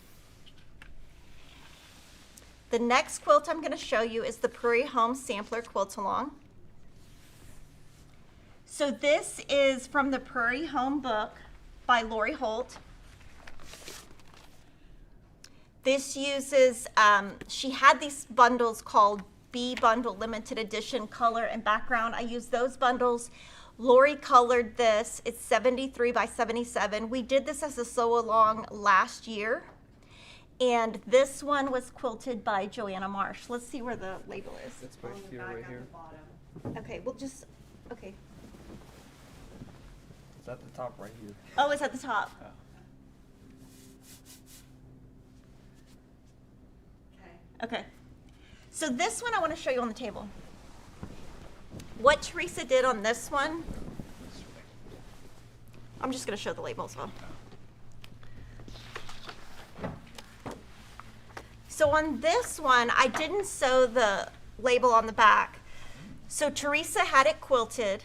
The next quilt I'm going to show you is the Prairie Home Sampler Quilt Along. So this is from the Prairie Home book by Lori Holt. This uses, she had these bundles called B Bundle Limited Edition Color and Background. I used those bundles. Lori colored this. It's 73 by 77. We did this as a sew along last year. And this one was quilted by Joanna Marsh. Let's see where the label is. It's right here, right here. Okay, we'll just, okay. It's at the top right here. Oh, it's at the top. Yeah. Okay, so this one I want to show you on the table. What Teresa did on this one, I'm just going to show the label as well. So on this one, I didn't sew the label on the back. So Teresa had it quilted,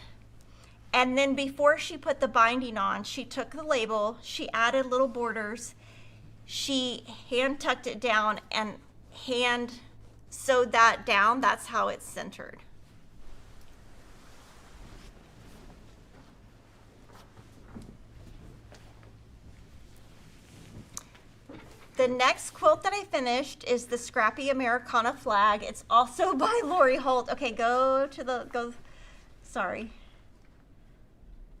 and then before she put the binding on, she took the label, she added little borders, she hand tucked it down and hand sewed that down. That's how it's centered. The next quilt that I finished is the Scrappy Americana Flag. It's also by Lori Holt. Okay, go sorry.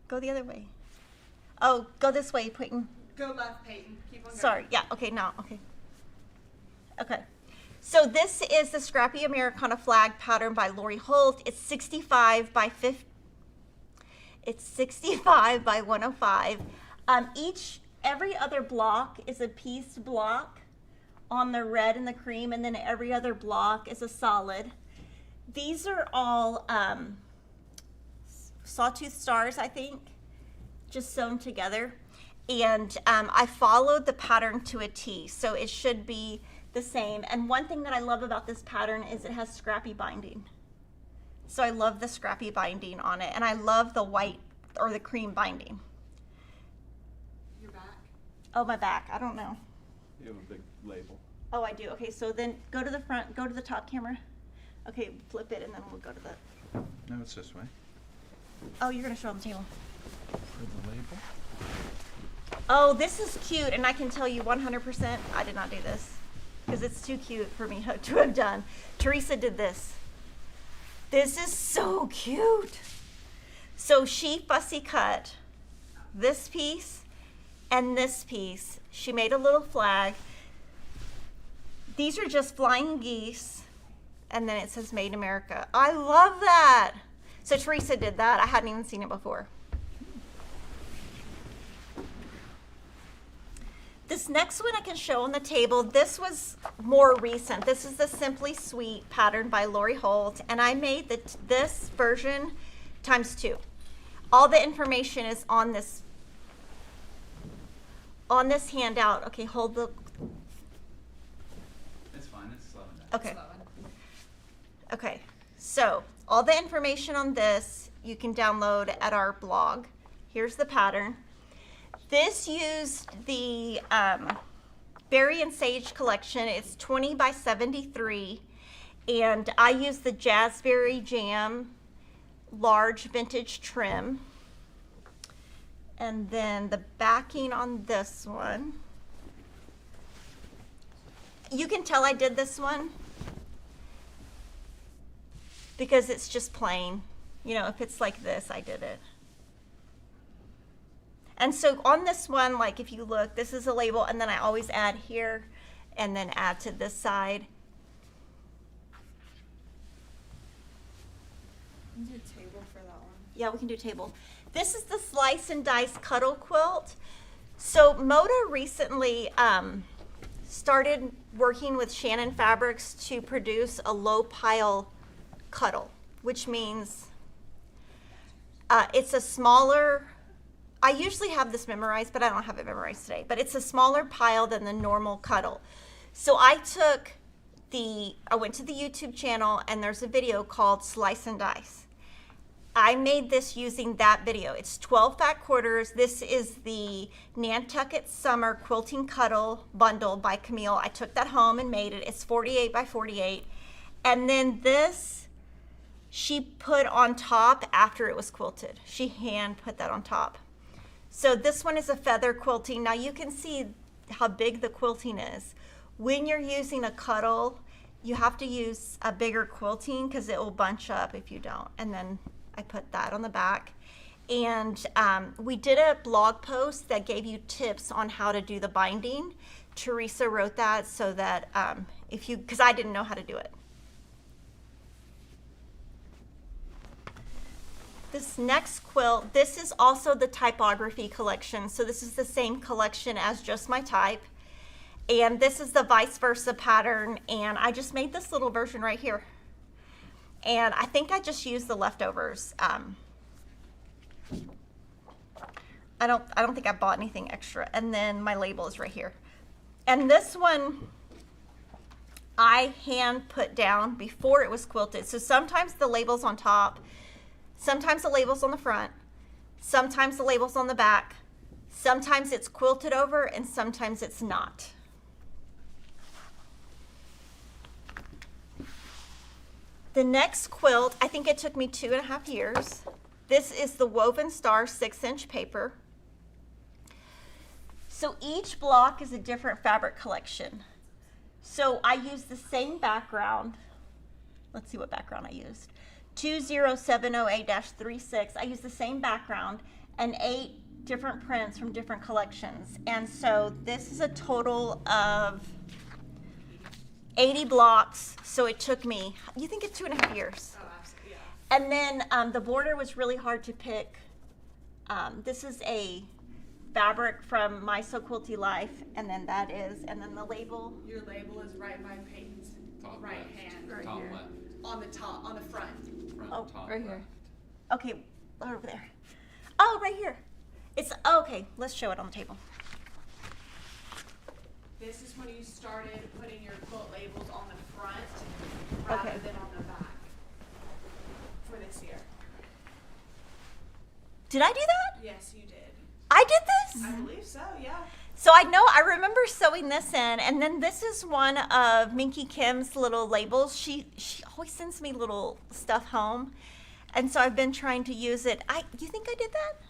Go the other way. Oh, go this way, Peyton. Go left, Peyton. Keep on going. Sorry, yeah, okay, now, okay. Okay, so this is the Scrappy Americana Flag pattern by Lori Holt. It's 65 by 50. It's 65 by 105. Every other block is a pieced block on the red and the cream, and then every other block is a solid. These are all sawtooth stars, I think, just sewn together. And I followed the pattern to a T, so it should be the same. And one thing that I love about this pattern is it has scrappy binding. So I love the scrappy binding on it, and I love the white or the cream binding. Your back? Oh, my back. I don't know. You have a big label. Oh, I do. Okay, so then go to the front, go to the top camera. Okay, flip it and then we'll go to the, No, it's this way. oh, you're gonna show on the table. For the label. Oh, this is cute, and I can tell you 100% I did not do this because it's too cute for me to have done. Teresa did this. This is so cute. So she fussy cut this piece and this piece. She made a little flag. These are just flying geese, and then it says Made in America. I love that. So Teresa did that. I hadn't even seen it before. This next one I can show on the table. This was more recent. This is the Simply Sweet pattern by Lori Holt, and I made this version ×2. All the information is on this handout. Okay, hold the. It's fine. It's slowing down. Okay. Slow one. Okay. So all the information on this you can download at our blog. Here's the pattern. This used the Berry and Sage collection. It's 20 by 73, and I used the Jazzberry Jam large vintage trim. And then the backing on this one. You can tell I did this one because it's just plain. You know, if it's like this, I did it. And so on this one, like if you look, this is a label, and then I always add here and then add to this side. You can do a table for that one. Yeah, we can do table. This is the Slice and Dice Cuddle Quilt. So Moda recently started working with Shannon Fabrics to produce a low pile cuddle, which means it's a smaller, I usually have this memorized, but I don't have it memorized today, but it's a smaller pile than the normal cuddle. So I went to the YouTube channel, and there's a video called Slice and Dice. I made this using that video. It's 12 fat quarters. This is the Nantucket Summer Quilting Cuddle Bundle by Camille. I took that home and made it. It's 48 by 48. And then this, she put on top after it was quilted. She hand put that on top. So this one is a feather quilting. Now you can see how big the quilting is. When you're using a cuddle, you have to use a bigger quilting because it will bunch up if you don't. And then I put that on the back. And we did a blog post that gave you tips on how to do the binding. Teresa wrote that so that because I didn't know how to do it. This next quilt, this is also the typography collection. So this is the same collection as Just My Type. And this is the vice versa pattern. And I just made this little version right here. And I think I just used the leftovers. I don't think I bought anything extra. And then my label is right here. And this one, I hand put down before it was quilted. So sometimes the label's on top. Sometimes the label's on the front, sometimes the label's on the back, sometimes it's quilted over, and sometimes it's not. The next quilt, I think it took me 2.5 years. This is the Woven Star 6-inch paper. So each block is a different fabric collection. So I used the same background. Let's see what background I used. 20708-36. I used the same background and 8 different prints from different collections. And so this is a total of 80 blocks. So it took me, you think it's 2.5 years. Oh, absolutely, yeah. And then the border was really hard to pick. This is a fabric from My So Quilty Life, and then that is, and then the label. Your label is right by Peyton's Top right left. hand. Right Top here. left. On the top, on the front. Front, Oh, top right left. here. Okay, over there. Oh, right here. It's, okay, let's show it on the table. This is when you started putting your quilt labels on the front rather Okay. than on the back for this year. Did I do that? Yes, you did. I did this? I believe so, yeah. So I remember sewing this in, and then this is one of Minky Kim's little labels. She always sends me little stuff home, and so I've been trying to use it. You think I did that?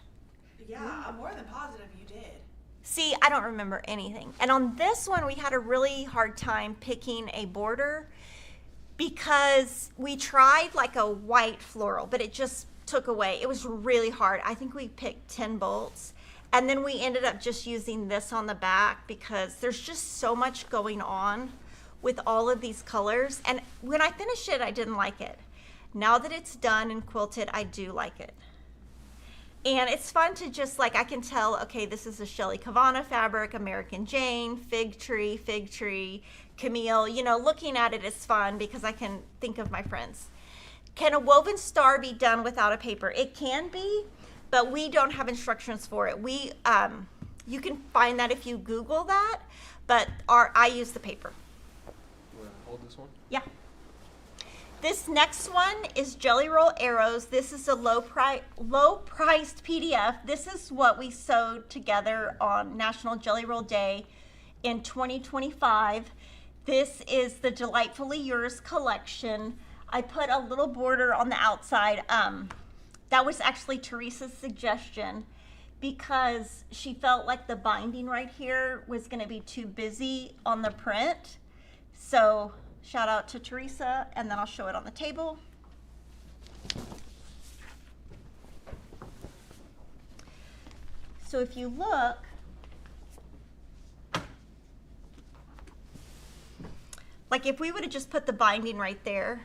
Yeah, I'm more than positive you did. See, I don't remember anything. And on this one, we had a really hard time picking a border because we tried like a white floral, but it just took away. It was really hard. I think we picked 10 bolts. And then we ended up just using this on the back because there's just so much going on with all of these colors. And when I finished it, I didn't like it. Now that it's done and quilted, I do like it. And it's fun to just like, I can tell, okay, this is a Shelly Kavana fabric, American Jane, fig tree, Camille. You know, looking at it is fun because I can think of my friends. Can a woven star be done without a paper? It can be, but we don't have instructions for it. You can find that if you Google that, but I use the paper. You wanna hold this one? Yeah. This next one is Jelly Roll Arrows. This is a low priced PDF. This is what we sewed together on National Jelly Roll Day in 2025. This is the Delightfully Yours collection. I put a little border on the outside. That was actually Teresa's suggestion because she felt like the binding right here was going to be too busy on the print. So shout out to Teresa, and then I'll show it on the table. So if you look, like if we would have just put the binding right there,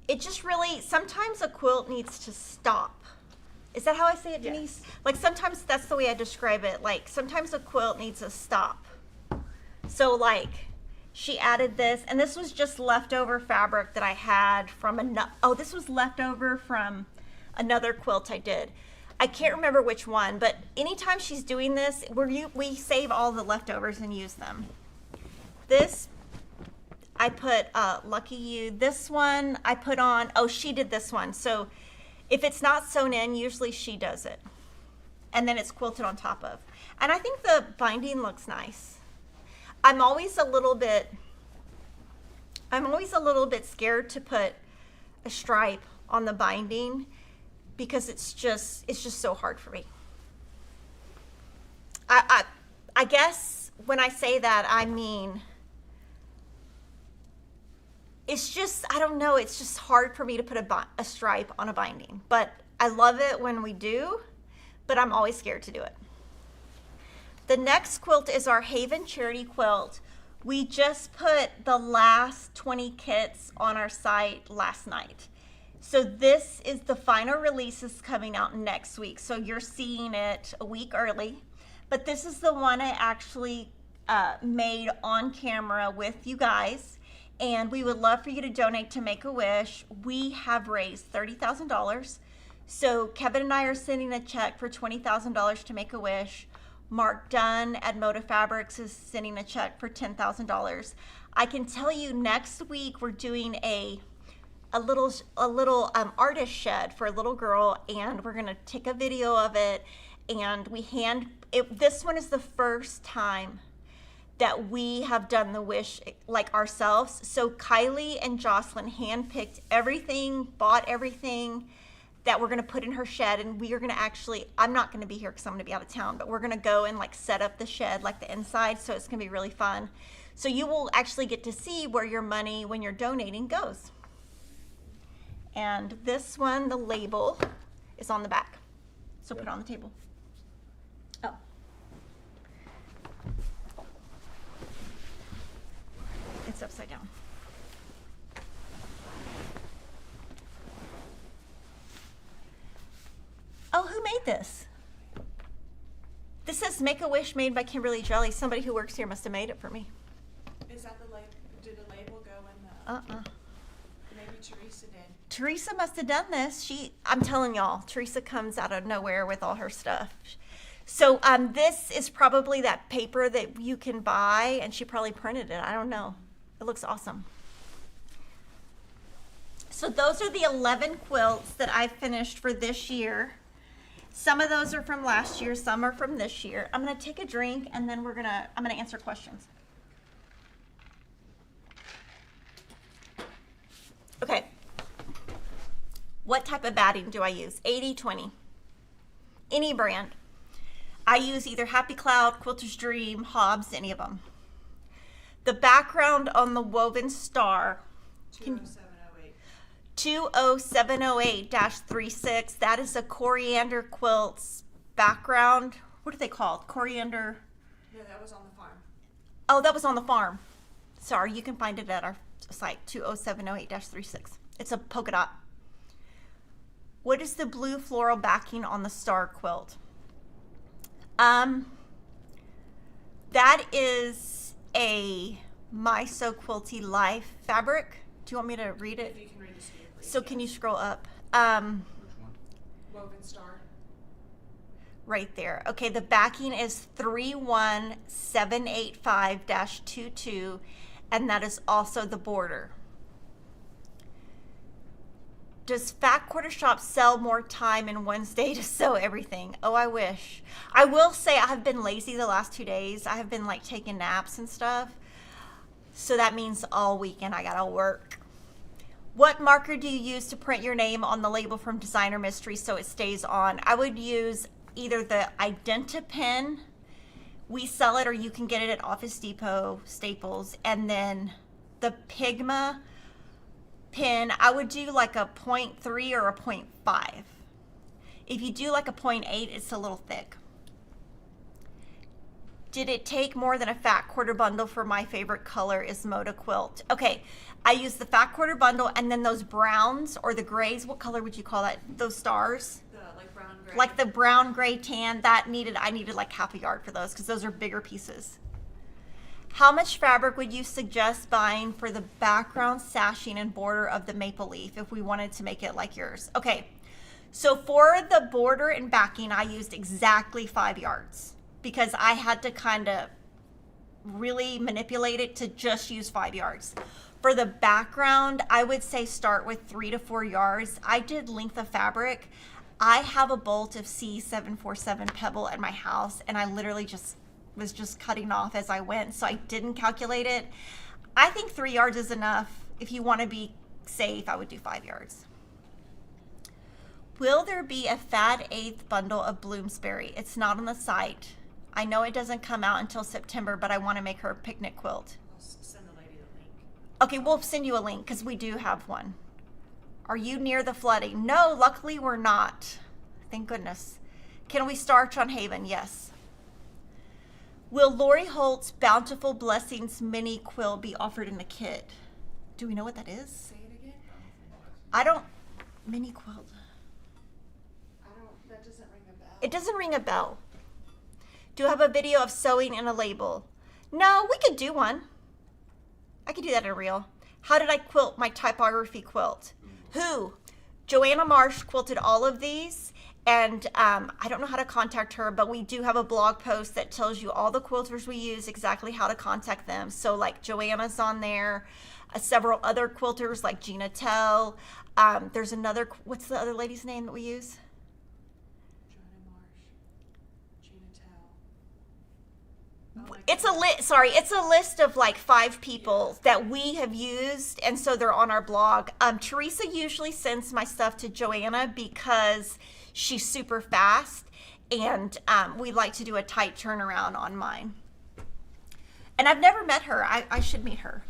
it just really, sometimes a quilt needs to stop. Is that how I say it, Denise? Yes. Like sometimes that's the way I describe it. Like sometimes a quilt needs a stop. So like she added this, and this was just leftover fabric that I had from this was leftover from another quilt I did. I can't remember which one, but anytime she's doing this, we save all the leftovers and use them. This, I put Lucky You. This one I put on, she did this one. So if it's not sewn in, usually she does it. And then it's quilted on top of. And I think the binding looks nice. I'm always a little bit scared to put a stripe on the binding because it's just so hard for me. I guess when I say that, I mean, it's just, I don't know, it's just hard for me to put a stripe on a binding. But I love it when we do, but I'm always scared to do it. The next quilt is our Haven Charity Quilt. We just put the last 20 kits on our site last night. So this is the final release is coming out next week. So you're seeing it a week early. But this is the one I actually made on camera with you guys. And we would love for you to donate to Make-A-Wish. We have raised $30,000. So Kevin and I are sending a check for $20,000 to Make-A-Wish. Mark Dunn at Moda Fabrics is sending a check for $10,000. I can tell you next week we're doing a little artist shed for a little girl, and we're gonna take a video of it, and this one is the first time that we have done the wish like ourselves. So Kylie and Jocelyn handpicked everything, bought everything that we're gonna put in her shed, and we are gonna I'm not gonna be here because I'm gonna be out of town, but we're gonna go and like set up the shed, like the inside, so it's gonna be really fun. So you will actually get to see where your money, when you're donating, goes. And this one, the label is on the back. So put it on the table. Oh. It's upside down. Oh, who made this? This says Make-A-Wish made by Kimberly Jelly. Somebody who works here must have made it for me. Is that the label? Did the label go in the? Maybe Teresa did. Teresa must have done this. I'm telling y'all, Teresa comes out of nowhere with all her stuff. So this is probably that paper that you can buy, and she probably printed it. I don't know. It looks awesome. So those are the 11 quilts that I finished for this year. Some of those are from last year, some are from this year. I'm gonna take a drink and then I'm gonna answer questions. Okay. What type of batting do I use? 80/20. Any brand. I use either Happy Cloud, Quilter's Dream, Hobbs, any of them. The background on the woven star, 20708. 20708-36, that is a coriander quilts background. What are they called? Coriander. Yeah, that was on the farm. Oh, that was on the farm. Sorry, you can find it at our site, 20708-36. It's a polka dot. What is the blue floral backing on the star quilt? That is a Miso Quilty Life fabric. Do you want me to read it? If you can read the studio, please. So can you scroll up? Which one? Woven star. Right there. Okay, the backing is 31785-22, and that is also the border. Does Fat Quarter Shop sell more time in Wednesday to sew everything? Oh, I wish. I will say I have been lazy the last 2 days. I have been like taking naps and stuff. So that means all weekend I gotta work. What marker do you use to print your name on the label from Designer Mystery so it stays on? I would use either the Identa pen. We sell it, or you can get it at Office Depot, Staples, and then the Pigma pen. I would do like a 0.3 or a 0.5. If you do like a 0.8, it's a little thick. Did it take more than a Fat Quarter bundle for my favorite color is Moda Quilt? Okay, I use the Fat Quarter bundle, and then those browns or the grays. What color would you call that? Those stars? The like brown gray. Like the brown, gray, tan. I needed like half a yard for those because those are bigger pieces. How much fabric would you suggest buying for the background sashing and border of the maple leaf if we wanted to make it like yours? Okay, so for the border and backing, I used exactly 5 yards because I had to kind of really manipulate it to just use 5 yards. For the background, I would say start with 3 to 4 yards. I did length of fabric. I have a bolt of C747 pebble at my house, and I literally was just cutting off as I went, so I didn't calculate it. I think 3 yards is enough. If you want to be safe, I would do 5 yards. Will there be a Fad 8th bundle of Bloomsbury? It's not on the site. I know it doesn't come out until September, but I want to make her a picnic quilt. I'll send the lady the link. Okay, we'll send you a link because we do have one. Are you near the flooding? No, luckily we're not. Thank goodness. Can we starch on Haven? Yes. Will Lori Holt's Bountiful Blessings mini quill be offered in the kit? Do we know what that is? Say it again. Mini quilt. That doesn't ring a bell. It doesn't ring a bell. Do you have a video of sewing in a label? No, we could do one. I could do that in a reel. How did I quilt my typography quilt? Who? Joanna Marsh quilted all of these, and I don't know how to contact her, but we do have a blog post that tells you all the quilters we use, exactly how to contact them. So like Joanna's on there, several other quilters like Gina Tell. There's another, what's the other lady's name that we use? Joanna Marsh. Gina Tell. It's a list of like 5 people that we have used, and so they're on our blog. Teresa usually sends my stuff to Joanna because she's super fast, and we like to do a tight turnaround on mine. And I've never met her. I should meet her.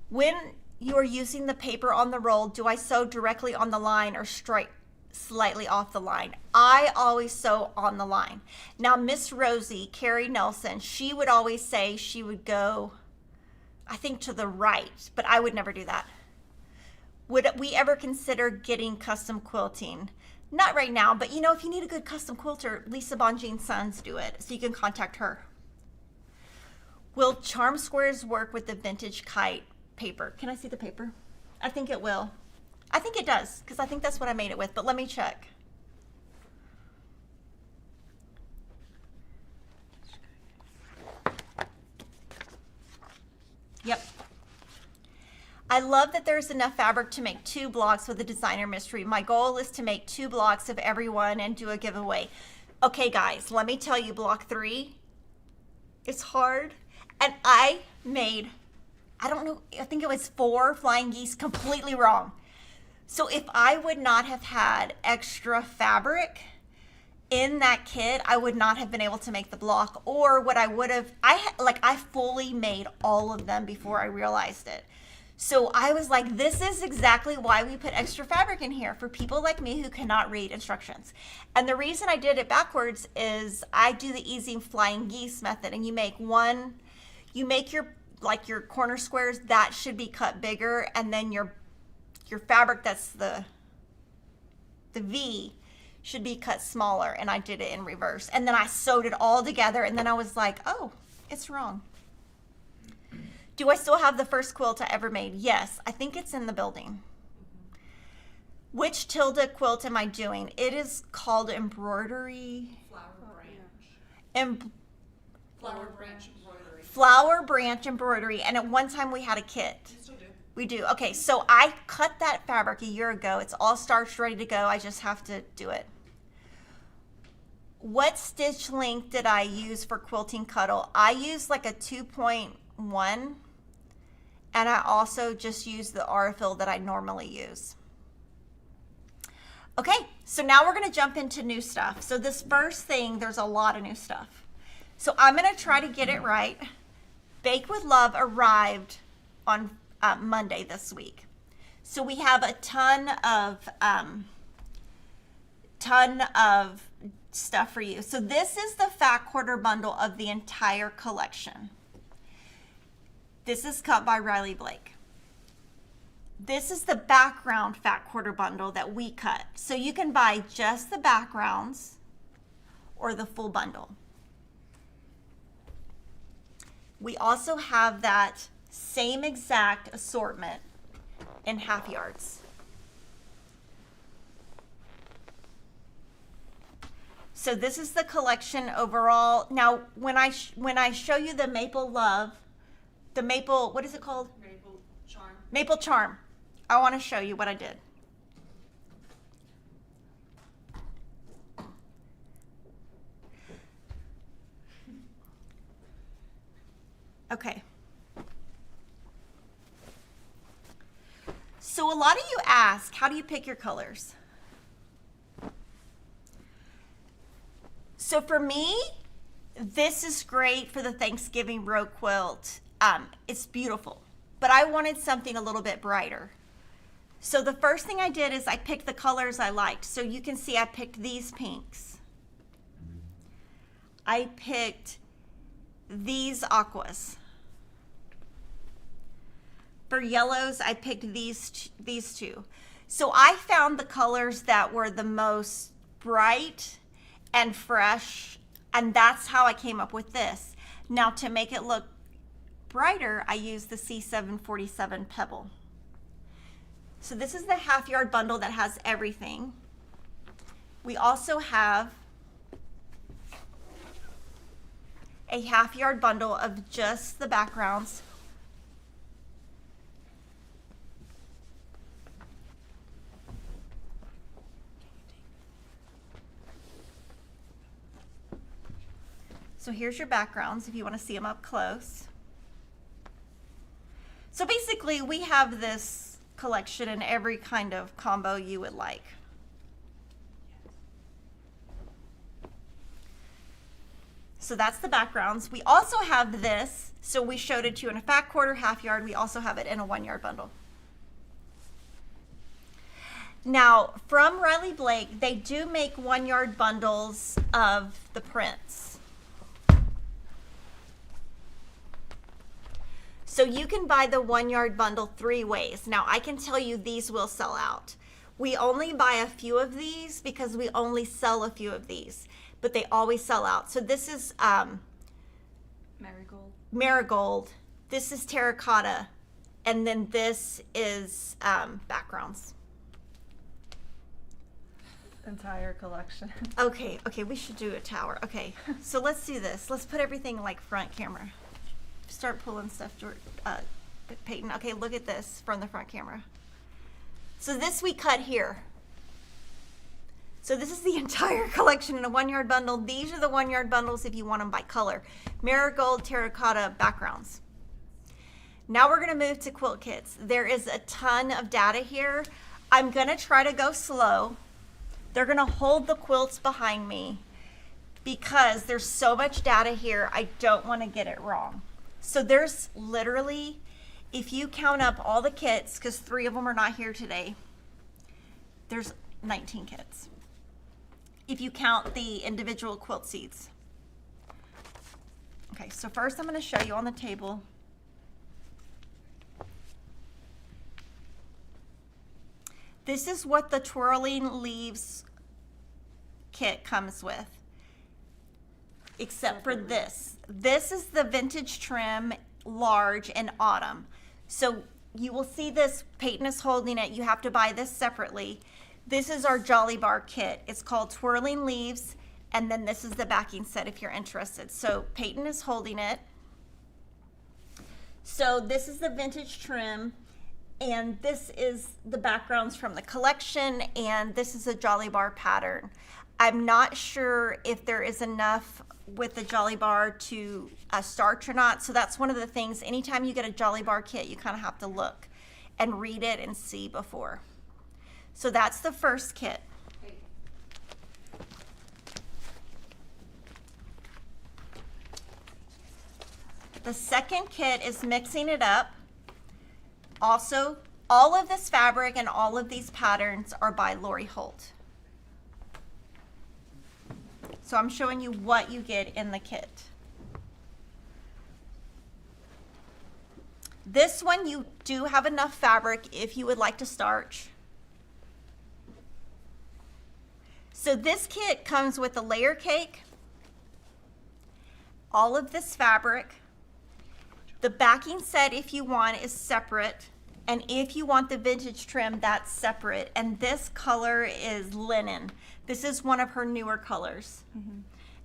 When you are using the paper on the roll, do I sew directly on the line or straight slightly off the line? I always sew on the line. Now, Miss Rosie, Carrie Nelson, she would always say she would go, I think, to the right, but I would never do that. Would we ever consider getting custom quilting? Not right now, but you know, if you need a good custom quilter, Lisa Bonjean Sons do it, so you can contact her. Will Charm Squares work with the vintage kite paper? Can I see the paper? I think it will. I think it does, because I think that's what I made it with, but let me check. Yep. I love that there's enough fabric to make 2 blocks with a designer mystery. My goal is to make 2 blocks of every one and do a giveaway. Okay, guys, let me tell you, block 3 is hard. And I made, I don't know, I think it was 4 flying geese completely wrong. So if I would not have had extra fabric in that kit, I would not have been able to make the block, or what I would have, I fully made all of them before I realized it. So I was like, this is exactly why we put extra fabric in here, for people like me who cannot read instructions. And the reason I did it backwards is I do the easy flying geese method, and you make your corner squares that should be cut bigger, and then your fabric that's the V should be cut smaller, and I did it in reverse. And then I sewed it all together, and then I was like, oh, it's wrong. Do I still have the first quilt I ever made? Yes, I think it's in the building. Which Tilda quilt am I doing? It is called embroidery. Flower branch embroidery. Flower branch embroidery, and at one time we had a kit. You still do. We do. Okay, so I cut that fabric a year ago. It's all starched, ready to go. I just have to do it. What stitch length did I use for quilting cuddle? I used like a 2.1, and I also just used the R-fill that I normally use. Okay, so now we're gonna jump into new stuff. So this first thing, there's a lot of new stuff. So I'm gonna try to get it right. Bake with Love arrived on Monday this week. So we have a ton of stuff for you. So this is the fat quarter bundle of the entire collection. This is cut by Riley Blake. This is the background fat quarter bundle that we cut. So you can buy just the backgrounds or the full bundle. We also have that same exact assortment in half yards. So this is the collection overall. Now, when I show you the Maple Love, the Maple, what is it called? Maple charm. Maple Charm. I want to show you what I did. Okay. So a lot of you ask, how do you pick your colors? So for me, this is great for the Thanksgiving row quilt. It's beautiful, but I wanted something a little bit brighter. So the first thing I did is I picked the colors I liked. So you can see I picked these pinks. I picked these aquas. For yellows, I picked these two. So I found the colors that were the most bright and fresh, and that's how I came up with this. Now to make it look brighter, I used the C747 Pebble. So this is the half yard bundle that has everything. We also have a half yard bundle of just the backgrounds. So here's your backgrounds if you want to see them up close. So basically we have this collection in every kind of combo you would like. So that's the backgrounds. We also have this, so we showed it to you in a fat quarter, half yard. We also have it in a 1 yard bundle. Now, from Riley Blake, they do make 1 yard bundles of the prints. So you can buy the 1 yard bundle 3 ways. Now, I can tell you these will sell out. We only buy a few of these because we only sell a few of these, but they always sell out. So this is marigold. This is terracotta, and then this is backgrounds. Entire collection. Okay, we should do a tower. Okay, so let's do this. Let's put everything like front camera. Start pulling stuff, Peyton. Okay, look at this from the front camera. So this we cut here. So this is the entire collection in a 1 yard bundle. These are the 1 yard bundles if you want them by color. Marigold, terracotta backgrounds. Now we're gonna move to quilt kits. There is a ton of data here. I'm gonna try to go slow. They're gonna hold the quilts behind me because there's so much data here, I don't wanna get it wrong. So there's literally, if you count up all the kits, because 3 of them are not here today, there's 19 kits. If you count the individual quilt seats. Okay, so first I'm gonna show you on the table. This is what the Twirling Leaves kit comes with, except for this. This is the vintage trim, large in autumn. So you will see this, Peyton is holding it. You have to buy this separately. This is our Jolly Bar kit. It's called Twirling Leaves, and then this is the backing set if you're interested. So Peyton is holding it. So this is the vintage trim, and this is the backgrounds from the collection, and this is a Jolly Bar pattern. I'm not sure if there is enough with the Jolly Bar to starch or not, so that's one of the things. Anytime you get a Jolly Bar kit, you kind of have to look and read it and see before. So that's the first kit. The second kit is Mixing It Up. Also, all of this fabric and all of these patterns are by Lori Holt. So I'm showing you what you get in the kit. This one you do have enough fabric if you would like to starch. So this kit comes with a layer cake, all of this fabric. The backing set, if you want, is separate. And if you want the vintage trim, that's separate. And this color is linen. This is one of her newer colors. Mm-hmm.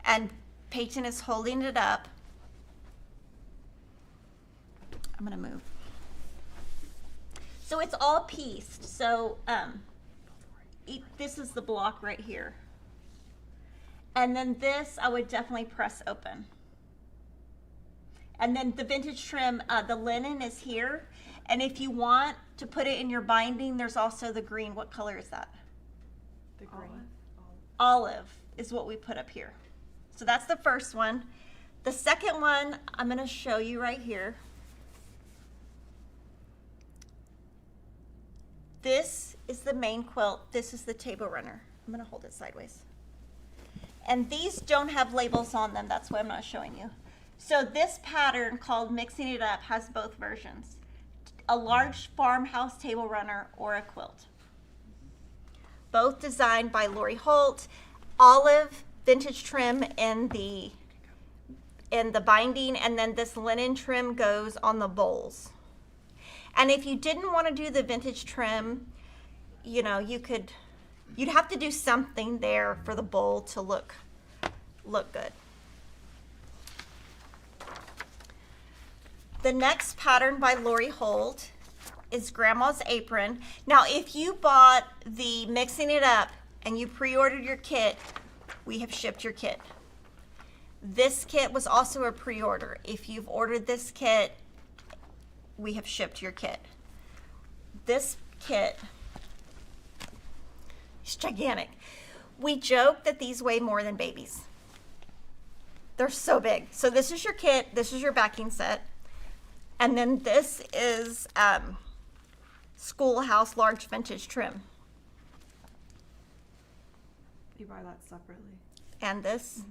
And Peyton is holding it up. I'm gonna move. So it's all pieced. So this is the block right here. And then this, I would definitely press open. And then the vintage trim, the linen is here. And if you want to put it in your binding, there's also the green. What color is that? The green. Olive is what we put up here. So that's the first one. The second one, I'm gonna show you right here. This is the main quilt. This is the table runner. I'm gonna hold it sideways. And these don't have labels on them. That's why I'm not showing you. So this pattern called Mixing It Up has both versions. A large farmhouse table runner or a quilt. Both designed by Lori Holt. Olive vintage trim in the binding, and then this linen trim goes on the bowls. And if you didn't want to do the vintage trim, you know, you'd have to do something there for the bowl to look good. The next pattern by Lori Holt is Grandma's Apron. Now, if you bought the Mixing It Up and you pre-ordered your kit, we have shipped your kit. This kit was also a pre-order. If you've ordered this kit, we have shipped your kit. This kit is gigantic. We joke that these weigh more than babies. They're so big. So this is your kit. This is your backing set. And then this is Schoolhouse large vintage trim. You buy that separately. And this.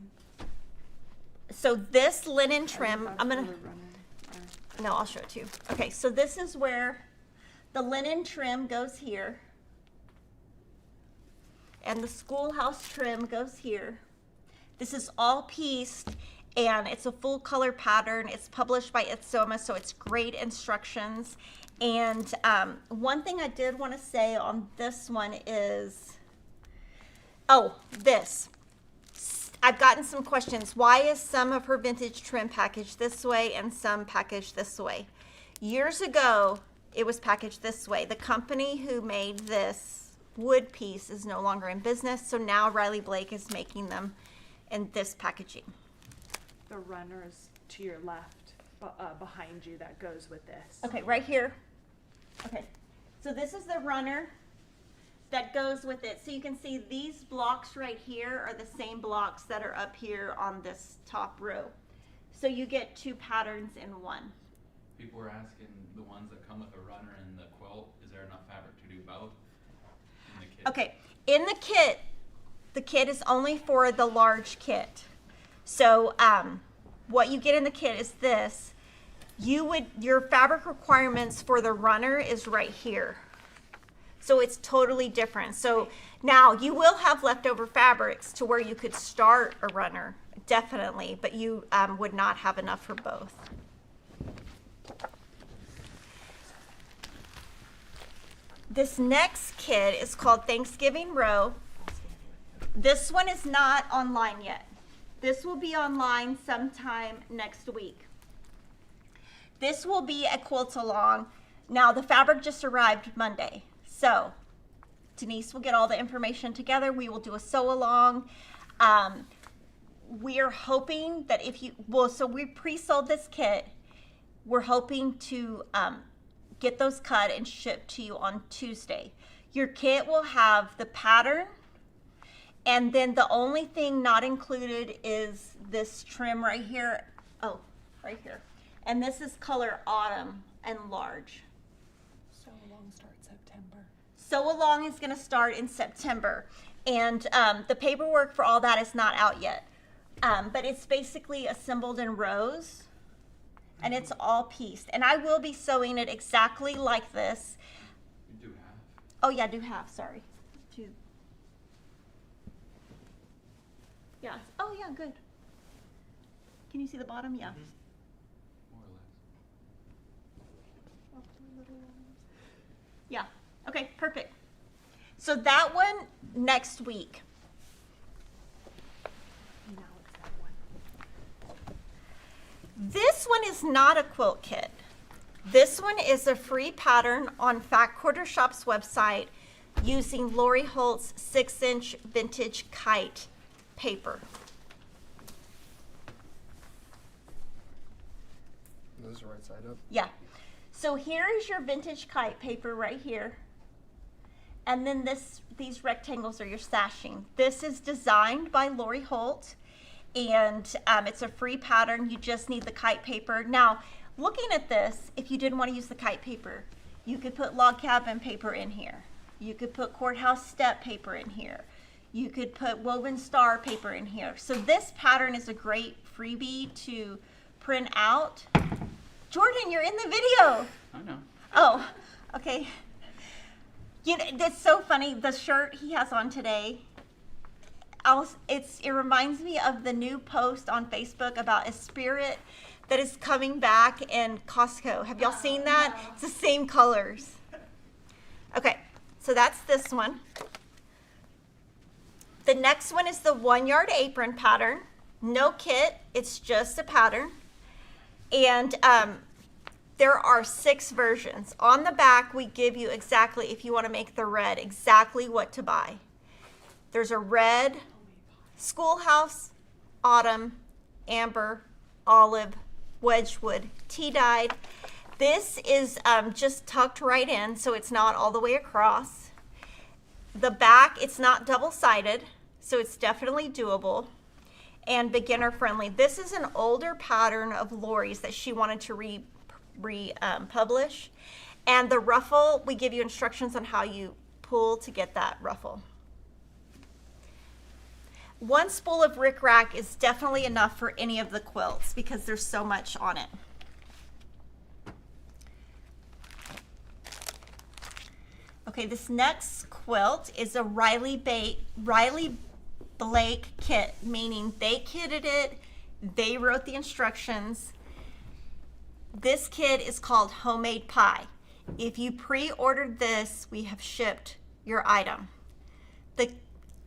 So this linen trim, no, I'll show it to you. Okay, so this is where the linen trim goes here. And the Schoolhouse trim goes here. This is all pieced, and it's a full color pattern. It's published by Itsoma, so it's great instructions. And one thing I did want to say on this one is, this. I've gotten some questions. Why is some of her vintage trim packaged this way and some packaged this way? Years ago, it was packaged this way. The company who made this wood piece is no longer in business, so now Riley Blake is making them in this packaging. The runners to your left, behind you, that goes with this. Okay, right here. Okay, so this is the runner that goes with it. So you can see these blocks right here are the same blocks that are up here on this top row. So you get two patterns in one. People were asking the ones that come with a runner and the quilt, is there enough fabric to do both in the kit? Okay, in the kit is only for the large kit. So what you get in the kit is this. Your fabric requirements for the runner is right here. So it's totally different. So now you will have leftover fabrics to where you could start a runner, definitely, but you would not have enough for both. This next kit is called Thanksgiving Row. This one is not online yet. This will be online sometime next week. This will be a Quilt Along. Now the fabric just arrived Monday. So Denise will get all the information together. We will do a sew along. We are hoping that so we pre-sold this kit. We're hoping to get those cut and shipped to you on Tuesday. Your kit will have the pattern, and then the only thing not included is this trim right here. Oh, right here. And this is color autumn and large. Sew Along starts September. Sew Along is going to start in September, and the paperwork for all that is not out yet. But it's basically assembled in rows, and it's all pieced. And I will be sewing it exactly like this. You do have. Oh yeah, I do have, sorry. Yeah, oh yeah, good. Can you see the bottom? Yeah. More or less. Yeah, okay, perfect. So that one next week. Now it's that one. This one is not a quilt kit. This one is a free pattern on Fat Quarter Shop's website using Lori Holt's 6-inch vintage kite paper. This is right side up. Yeah. So here is your vintage kite paper right here. And then these rectangles are your sashing. This is designed by Lori Holt, and it's a free pattern. You just need the kite paper. Now, looking at this, if you didn't want to use the kite paper, you could put log cabin paper in here. You could put courthouse step paper in here. You could put woven star paper in here. So this pattern is a great freebie to print out. Jordan, you're in the video. I know. Oh, okay. You know, that's so funny. The shirt he has on today, it reminds me of the new post on Facebook about a spirit that is coming back in Costco. Have y'all seen that? No. It's the same colors. Okay, so that's this one. The next one is the 1-yard apron pattern. No kit, it's just a pattern. And there are 6 versions. On the back, we give you exactly, if you want to make the red, exactly what to buy. There's a red, schoolhouse, autumn, amber, olive, wedgwood, tea-dyed. This is just tucked right in, so it's not all the way across. The back, it's not double-sided, so it's definitely doable. And beginner friendly. This is an older pattern of Lori's that she wanted to republish. And the ruffle, we give you instructions on how you pull to get that ruffle. One spool of rickrack is definitely enough for any of the quilts because there's so much on it. Okay, this next quilt is a Riley Blake kit, meaning they kitted it, they wrote the instructions. This kit is called Homemade Pie. If you pre-ordered this, we have shipped your item. The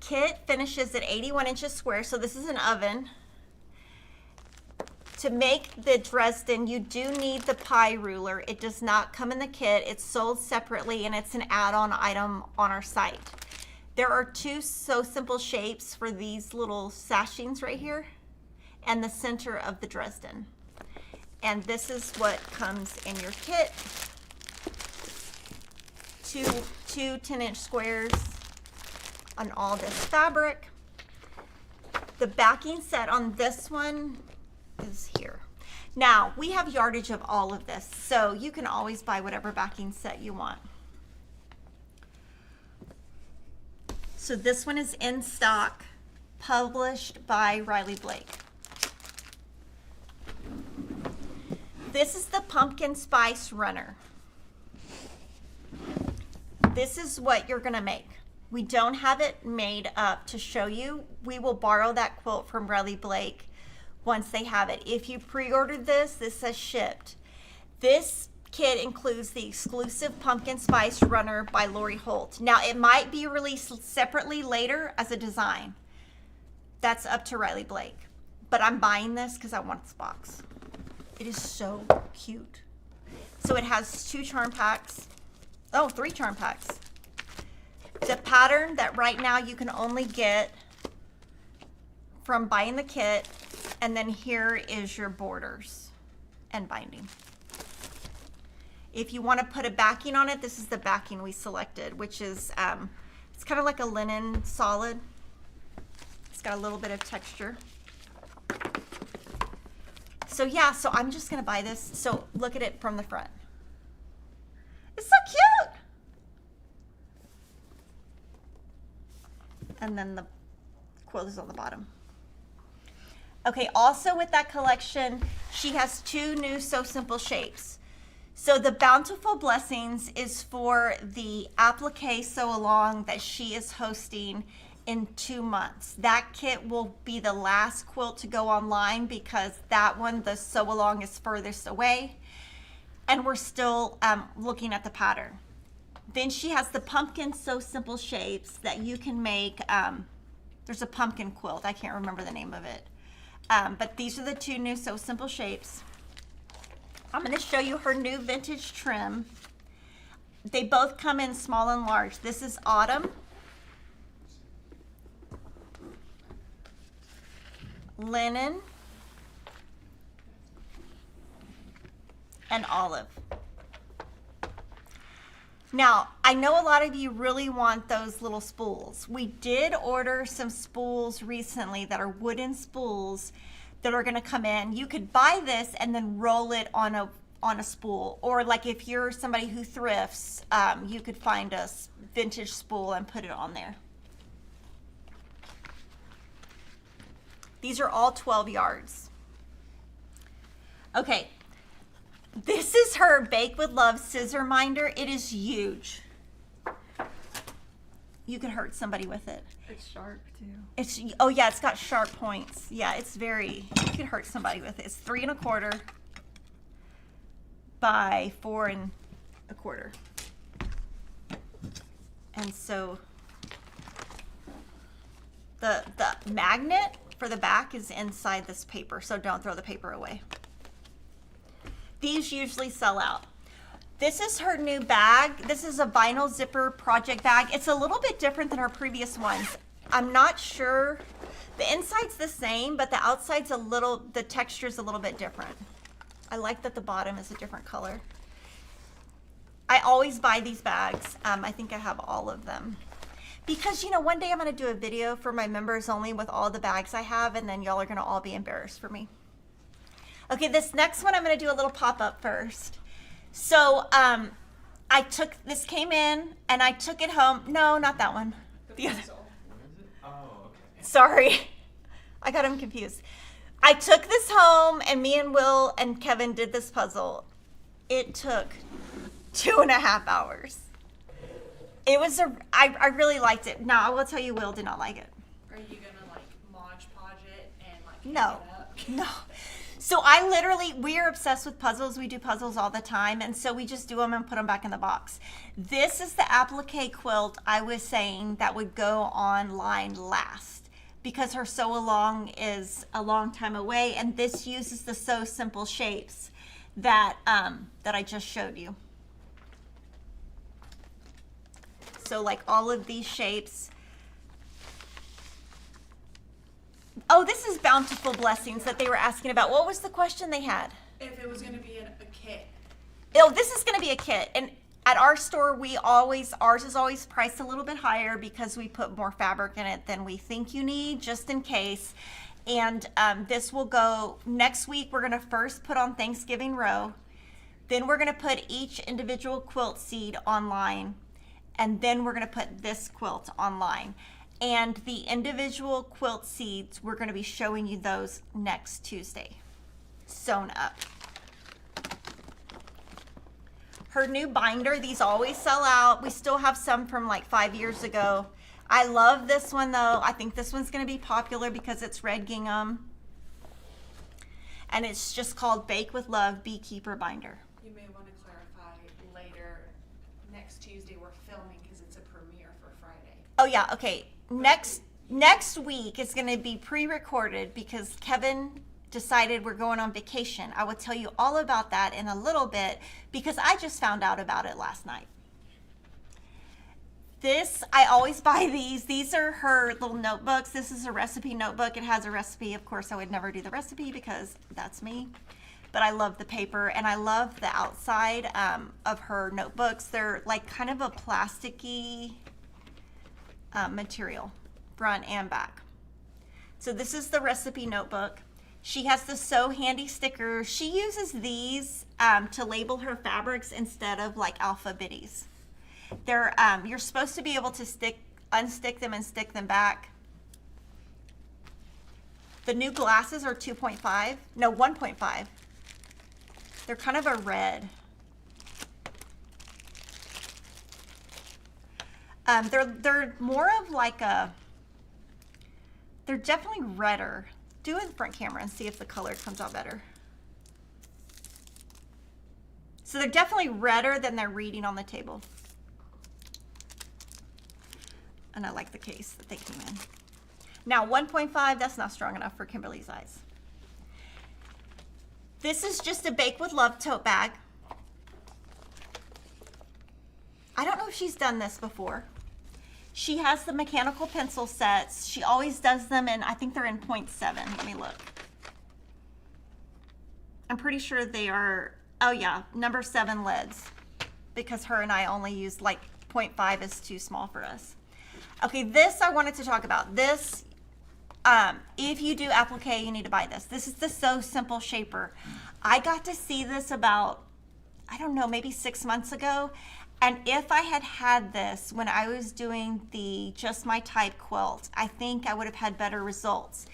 kit finishes at 81 inches square, so this is an oven. To make the Dresden, you do need the pie ruler. It does not come in the kit. It's sold separately, and it's an add-on item on our site. There are 2 Sew Simple shapes for these little sashings right here and the center of the Dresden. And this is what comes in your kit. Two 10-inch squares on all this fabric. The backing set on this one is here. Now, we have yardage of all of this, so you can always buy whatever backing set you want. So this one is in stock, published by Riley Blake. This is the pumpkin spice runner. This is what you're gonna make. We don't have it made up to show you. We will borrow that quilt from Riley Blake once they have it. If you pre-ordered this, this says shipped. This kit includes the exclusive pumpkin spice runner by Lori Holt. Now, it might be released separately later as a design. That's up to Riley Blake. But I'm buying this because I want this box. It is so cute. So it has 2 charm packs. Oh, 3 charm packs. The pattern that right now you can only get from buying the kit, and then here is your borders and binding. If you want to put a backing on it, this is the backing we selected, which is, it's kind of like a linen solid. It's got a little bit of texture. So yeah, so I'm just gonna buy this. So look at it from the front. It's so cute. And then the quilt is on the bottom. Okay, also with that collection, she has 2 new Sew Simple shapes. So the Bountiful Blessings is for the applique Sew Along that she is hosting in 2 months. That kit will be the last quilt to go online because that one, the Sew Along, is furthest away. And we're still looking at the pattern. Then she has the pumpkin Sew Simple shapes that you can make. There's a pumpkin quilt. I can't remember the name of it. But these are the 2 new Sew Simple shapes. I'm going to show you her new vintage trim. They both come in small and large. This is Autumn. Linen. And Olive. Now, I know a lot of you really want those little spools. We did order some spools recently that are wooden spools that are gonna come in. You could buy this and then roll it on a spool. Or like if you're somebody who thrifts, you could find a vintage spool and put it on there. These are all 12 yards. Okay. This is her Bake with Love scissor minder. It is huge. You could hurt somebody with it. It's sharp too. It's, oh yeah, it's got sharp points. Yeah, it's very, you could hurt somebody with it. It's 3 1/4 by 4 1/4. And so the magnet for the back is inside this paper, so don't throw the paper away. These usually sell out. This is her new bag. This is a vinyl zipper project bag. It's a little bit different than her previous ones. I'm not sure. The inside's the same, but the outside's the texture's a little bit different. I like that the bottom is a different color. I always buy these bags. I think I have all of them. Because, you know, one day I'm going to do a video for my members only with all the bags I have, and then y'all are going to all be embarrassed for me. Okay, this next one I'm going to do a little pop-up first. So, this came in, and I took it home. No, not that one. The other. Where is it? Oh, okay. Sorry. I got them confused. I took this home, and me and Will and Kevin did this puzzle. It took 2.5 hours. It was I really liked it. Now, I will tell you, Will did not like it. Are you gonna like Mod Podge it and like No, hang it up? no. So we're obsessed with puzzles. We do puzzles all the time. And so we just do them and put them back in the box. This is the applique quilt I was saying that would go online last. because her Sew Along is a long time away, and this uses the Sew Simple shapes that that I just showed you. So like all of these shapes. Oh, this is Bountiful Blessings that they were asking about. What was the question they had? If it was gonna be a kit. Oh, this is going to be a kit. And at our store, ours is always priced a little bit higher because we put more fabric in it than we think you need, just in case. And this will go next week. We're going to first put on Thanksgiving row. Then we're going to put each individual quilt seed online. And then we're going to put this quilt online. And the individual quilt seeds, we're going to be showing you those next Tuesday, sewn up. Her new binder, these always sell out. We still have some from like 5 years ago. I love this one though. I think this one's gonna be popular because it's red gingham. And it's just called Bake with Love Beekeeper Binder. You may want to clarify later, next Tuesday we're filming because it's a premiere for Friday. Oh yeah, okay. Next week is gonna be pre-recorded because Kevin decided we're going on vacation. I will tell you all about that in a little bit because I just found out about it last night. This, I always buy these. These are her little notebooks. This is a recipe notebook. It has a recipe. Of course, I would never do the recipe because that's me. But I love the paper and I love the outside of her notebooks. They're like kind of a plasticky material, front and back. So this is the recipe notebook. She has the So Handy stickers. She uses these to label her fabrics instead of like alpha bitties. They're you're supposed to be able to unstick them and stick them back. The new glasses are 2.5, no 1.5. They're kind of a red. They're more of like a. They're definitely redder. Do it in front camera and see if the color comes out better. So they're definitely redder than they're reading on the table. And I like the case that they came in. Now 1.5, that's not strong enough for Kimberly's eyes. This is just a Bake with Love tote bag. I don't know if she's done this before. She has the mechanical pencil sets. She always does them, and I think they're in 0.7. Let me look. I'm pretty sure they are, oh yeah, number 7 leads, because her and I only used like 0.5 is too small for us. Okay, this I wanted to talk about. This, if you do applique, you need to buy this. This is the So Simple Shaper. I got to see this about, I don't know, maybe 6 months ago. And if I had had this when I was doing the Just My Type quilt, I think I would have had better results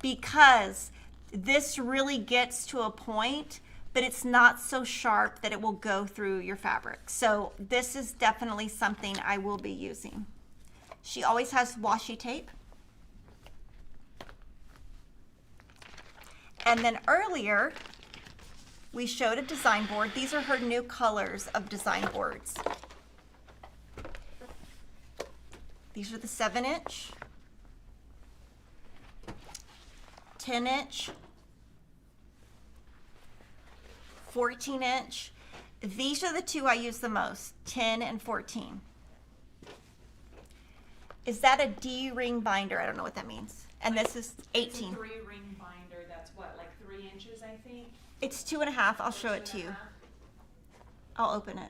because this really gets to a point, but it's not so sharp that it will go through your fabric. So this is definitely something I will be using. She always has washi tape. And then earlier, we showed a design board. These are her new colors of design boards. These are the 7-inch, 10-inch, 14-inch. These are the two I use the most, 10 and 14. Is that a D-ring binder? I don't know what that means. And this is 18. It's a 3-ring binder that's what, like 3 inches, I think? It's 2.5. I'll show it to you. 2.5? I'll open it.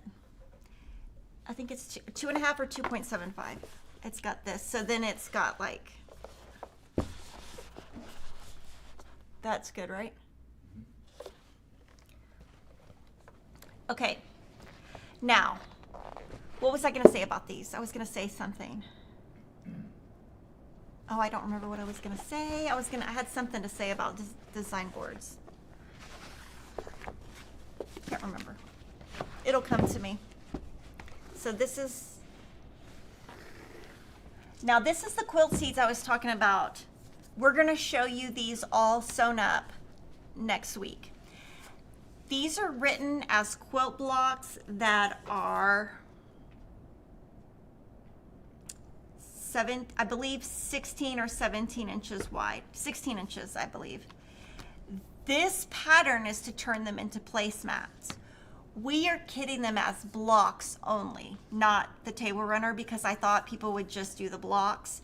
I think it's 2.5 or 2.75. It's got this. So then it's got like, that's good, right? Okay. Now, what was I going to say about these? I was going to say something. Oh, I don't remember what I was going to say. I had something to say about design boards. Can't remember. It'll come to me. So this is the quilt seeds I was talking about. We're going to show you these all sewn up next week. These are written as quilt blocks that are I believe 16 or 17 inches wide, 16 inches, I believe. This pattern is to turn them into placemats. We are kitting them as blocks only, not the table runner, because I thought people would just do the blocks.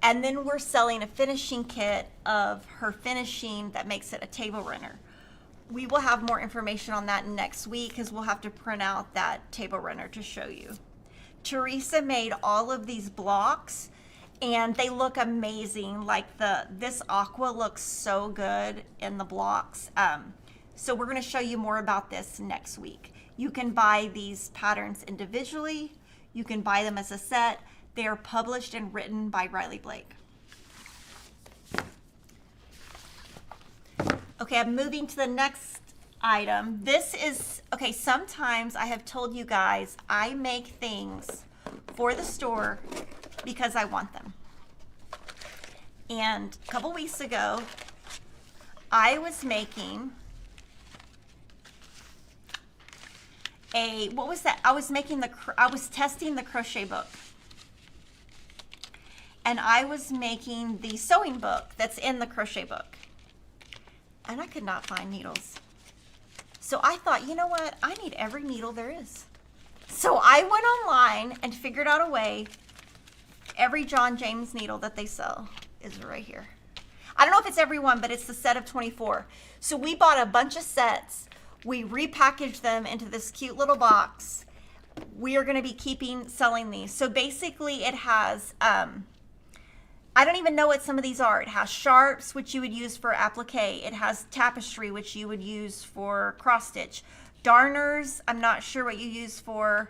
And then we're selling a finishing kit of her finishing that makes it a table runner. We will have more information on that next week because we'll have to print out that table runner to show you. Teresa made all of these blocks and they look amazing. Like this aqua looks so good in the blocks. So we're going to show you more about this next week. You can buy these patterns individually. You can buy them as a set. They are published and written by Riley Blake. Okay, I'm moving to the next item. This is, okay, sometimes I have told you guys I make things for the store because I want them. And a couple weeks ago, I was making what was that? I was testing the crochet book. And I was making the sewing book that's in the crochet book. And I could not find needles. So I thought, you know what? I need every needle there is. So I went online and figured out a way. Every John James needle that they sell is right here. I don't know if it's every one, but it's the set of 24. So we bought a bunch of sets. We repackaged them into this cute little box. We are going to be selling these. So basically it has, I don't even know what some of these are. It has sharps, which you would use for applique. It has tapestry, which you would use for cross stitch. Darners, I'm not sure what you use for.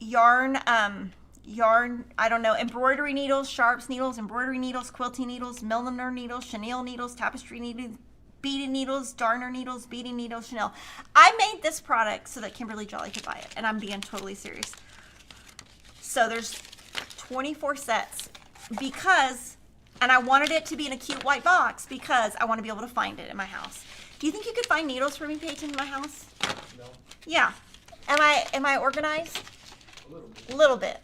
Yarn, I don't know. Embroidery needles, sharps needles, embroidery needles, quilting needles, milliner needles, chenille needles, tapestry needles, beaded needles, darner needles, beading needles, Chanel. I made this product so that Kimberly Jolly could buy it, and I'm being totally serious. So there's 24 sets because, and I wanted it to be in a cute white box because I want to be able to find it in my house. Do you think you could find needles for me, Peyton, in my house? No. Yeah. Am I organized? A little bit. A little bit.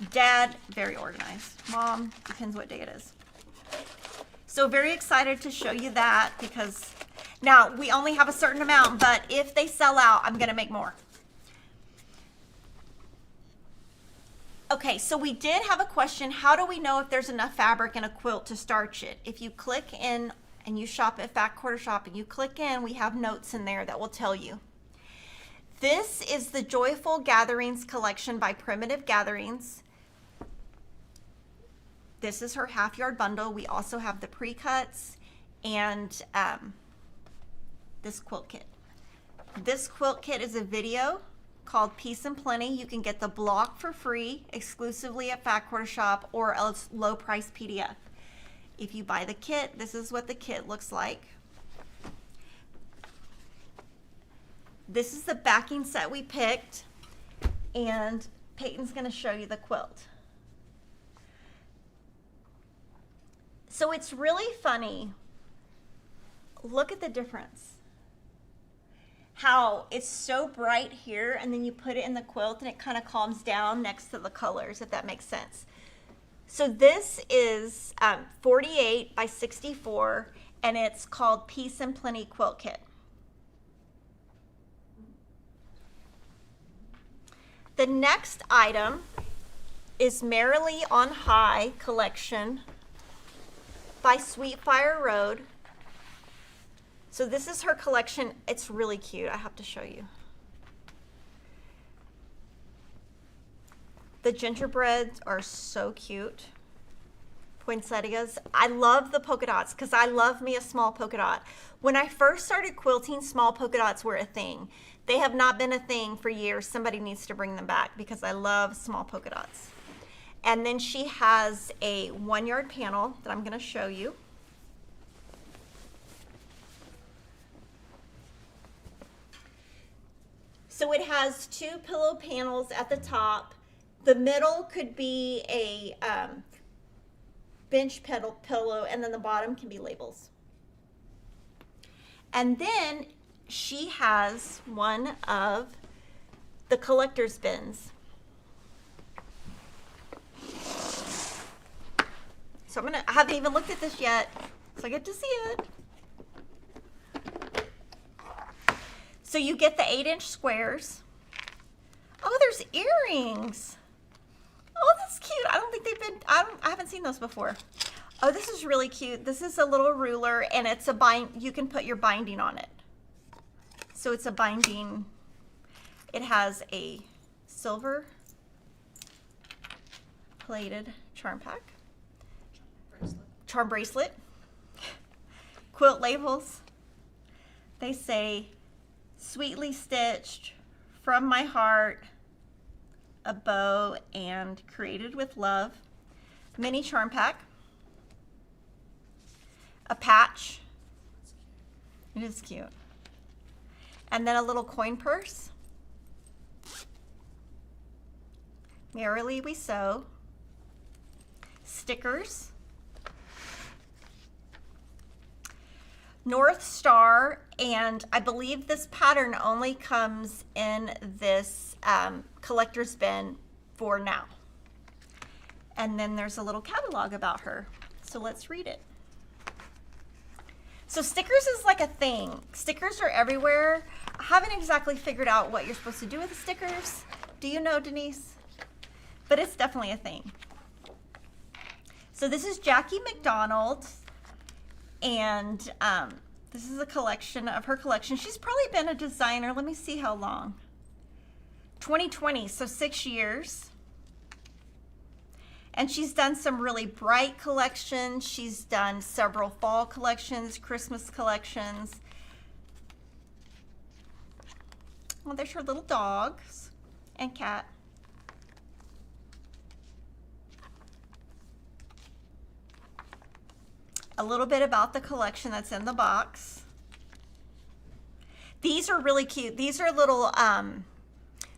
Dad, very organized. Mom, depends what day it is. So very excited to show you that because now we only have a certain amount, but if they sell out, I'm going to make more. Okay, so we did have a question. How do we know if there's enough fabric in a quilt to starch it? If you click in and you shop at Fat Quarter Shop and you click in, we have notes in there that will tell you. This is the Joyful Gatherings collection by Primitive Gatherings. This is her half yard bundle. We also have the pre-cuts and this quilt kit. This quilt kit is a video called Peace and Plenty. You can get the block for free exclusively at Fat Quarter Shop or else low price PDF. If you buy the kit, this is what the kit looks like. This is the backing set we picked, and Peyton's going to show you the quilt. So it's really funny. Look at the difference. How it's so bright here, and then you put it in the quilt and it kind of calms down next to the colors, if that makes sense. So this is 48 by 64, and it's called Peace and Plenty Quilt Kit. The next item is Merrily on High collection by Sweet Fire Road. So this is her collection. It's really cute. I have to show you. The gingerbreads are so cute. Poinsettias. I love the polka dots because I love me a small polka dot. When I first started quilting, small polka dots were a thing. They have not been a thing for years. Somebody needs to bring them back because I love small polka dots. And then she has a 1 yard panel that I'm going to show you. So it has 2 pillow panels at the top. The middle could be a bench pillow, and then the bottom can be labels. And then she has one of the collector's bins. So I haven't even looked at this yet, so I get to see it. So you get the 8-inch squares. Oh, there's earrings. Oh, that's cute. I don't think I haven't seen those before. Oh, this is really cute. This is a little ruler, and it's you can put your binding on it. So it's a binding. It has a silver plated charm pack. Charm bracelet. Quilt labels. They say, sweetly stitched, from my heart, a bow, and created with love. Mini charm pack. A patch. It is cute. And then a little coin purse. Merrily we sew. Stickers. North Star, and I believe this pattern only comes in this collector's bin for now. And then there's a little catalog about her. So let's read it. So stickers is like a thing. Stickers are everywhere. I haven't exactly figured out what you're supposed to do with the stickers. Do you know, Denise? But it's definitely a thing. So this is Jackie McDonald, and this is a collection of her collection. She's probably been a designer. Let me see how long. 2020, so 6 years. And she's done some really bright collections. She's done several fall collections, Christmas collections. Well, there's her little dogs and cat. A little bit about the collection that's in the box. These are really cute. These are little,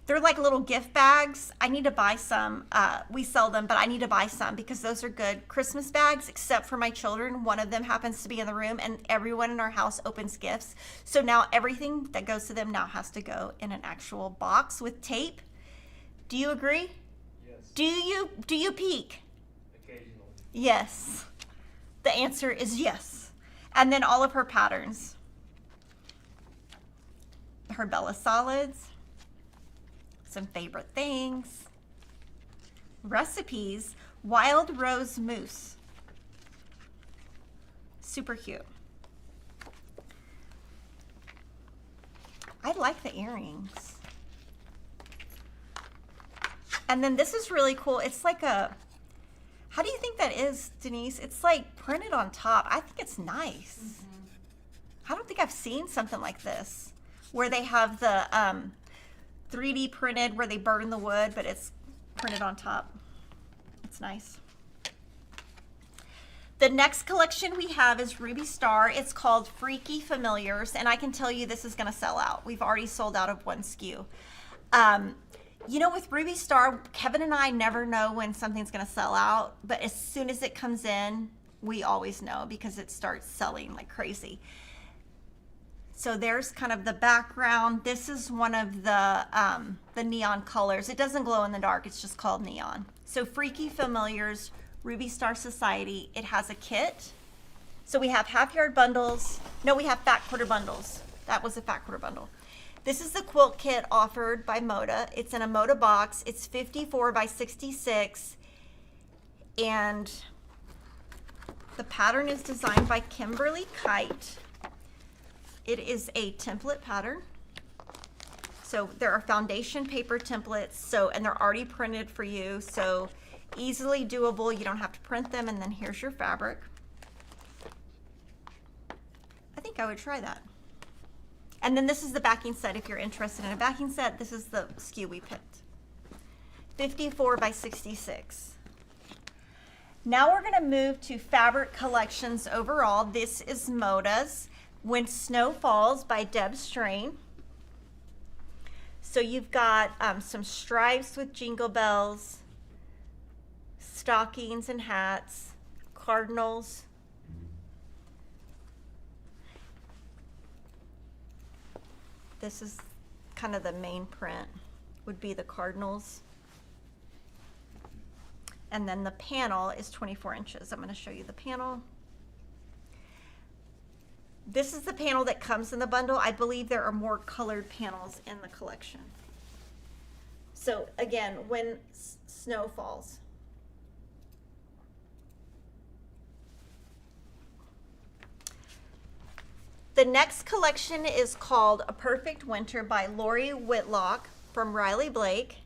they're like little gift bags. I need to buy some. We sell them, but I need to buy some because those are good Christmas bags, except for my children. One of them happens to be in the room, and everyone in our house opens gifts. So now everything that goes to them now has to go in an actual box with tape. Do you agree? Yes. Do you peek? Occasionally. Yes. The answer is yes. And then all of her patterns. Her Bella Solids. Some favorite things. Recipes. Wild Rose Mousse. Super cute. I like the earrings. And then this is really cool. It's like a, how do you think that is, Denise? It's like printed on top. I think it's nice. I don't think I've seen something like this where they have the 3D printed where they burn the wood, but it's printed on top. It's nice. The next collection we have is Ruby Star. It's called Freaky Familiars, and I can tell you this is going to sell out. We've already sold out of one SKU. You know, with Ruby Star, Kevin and I never know when something's going to sell out, but as soon as it comes in, we always know because it starts selling like crazy. So there's kind of the background. This is one of the neon colors. It doesn't glow in the dark. It's just called neon. So Freaky Familiars, Ruby Star Society. It has a kit. So we have half yard bundles. No, we have fat quarter bundles. That was a fat quarter bundle. This is the quilt kit offered by Moda. It's in a Moda box. It's 54 by 66. And the pattern is designed by Kimberly Kite. It is a template pattern. So there are foundation paper templates, so, and they're already printed for you, so easily doable. You don't have to print them, and then here's your fabric. I think I would try that. And then this is the backing set. If you're interested in a backing set, this is the SKU we picked. 54 by 66. Now we're gonna move to fabric collections overall. This is Moda's When Snow Falls by Deb Strain. So you've got some stripes with jingle bells, stockings and hats, cardinals. This is kind of the main print, would be the cardinals. And then the panel is 24 inches. I'm going to show you the panel. This is the panel that comes in the bundle. I believe there are more colored panels in the collection. So again, when snow falls. The next collection is called A Perfect Winter by Lori Whitlock from Riley Blake.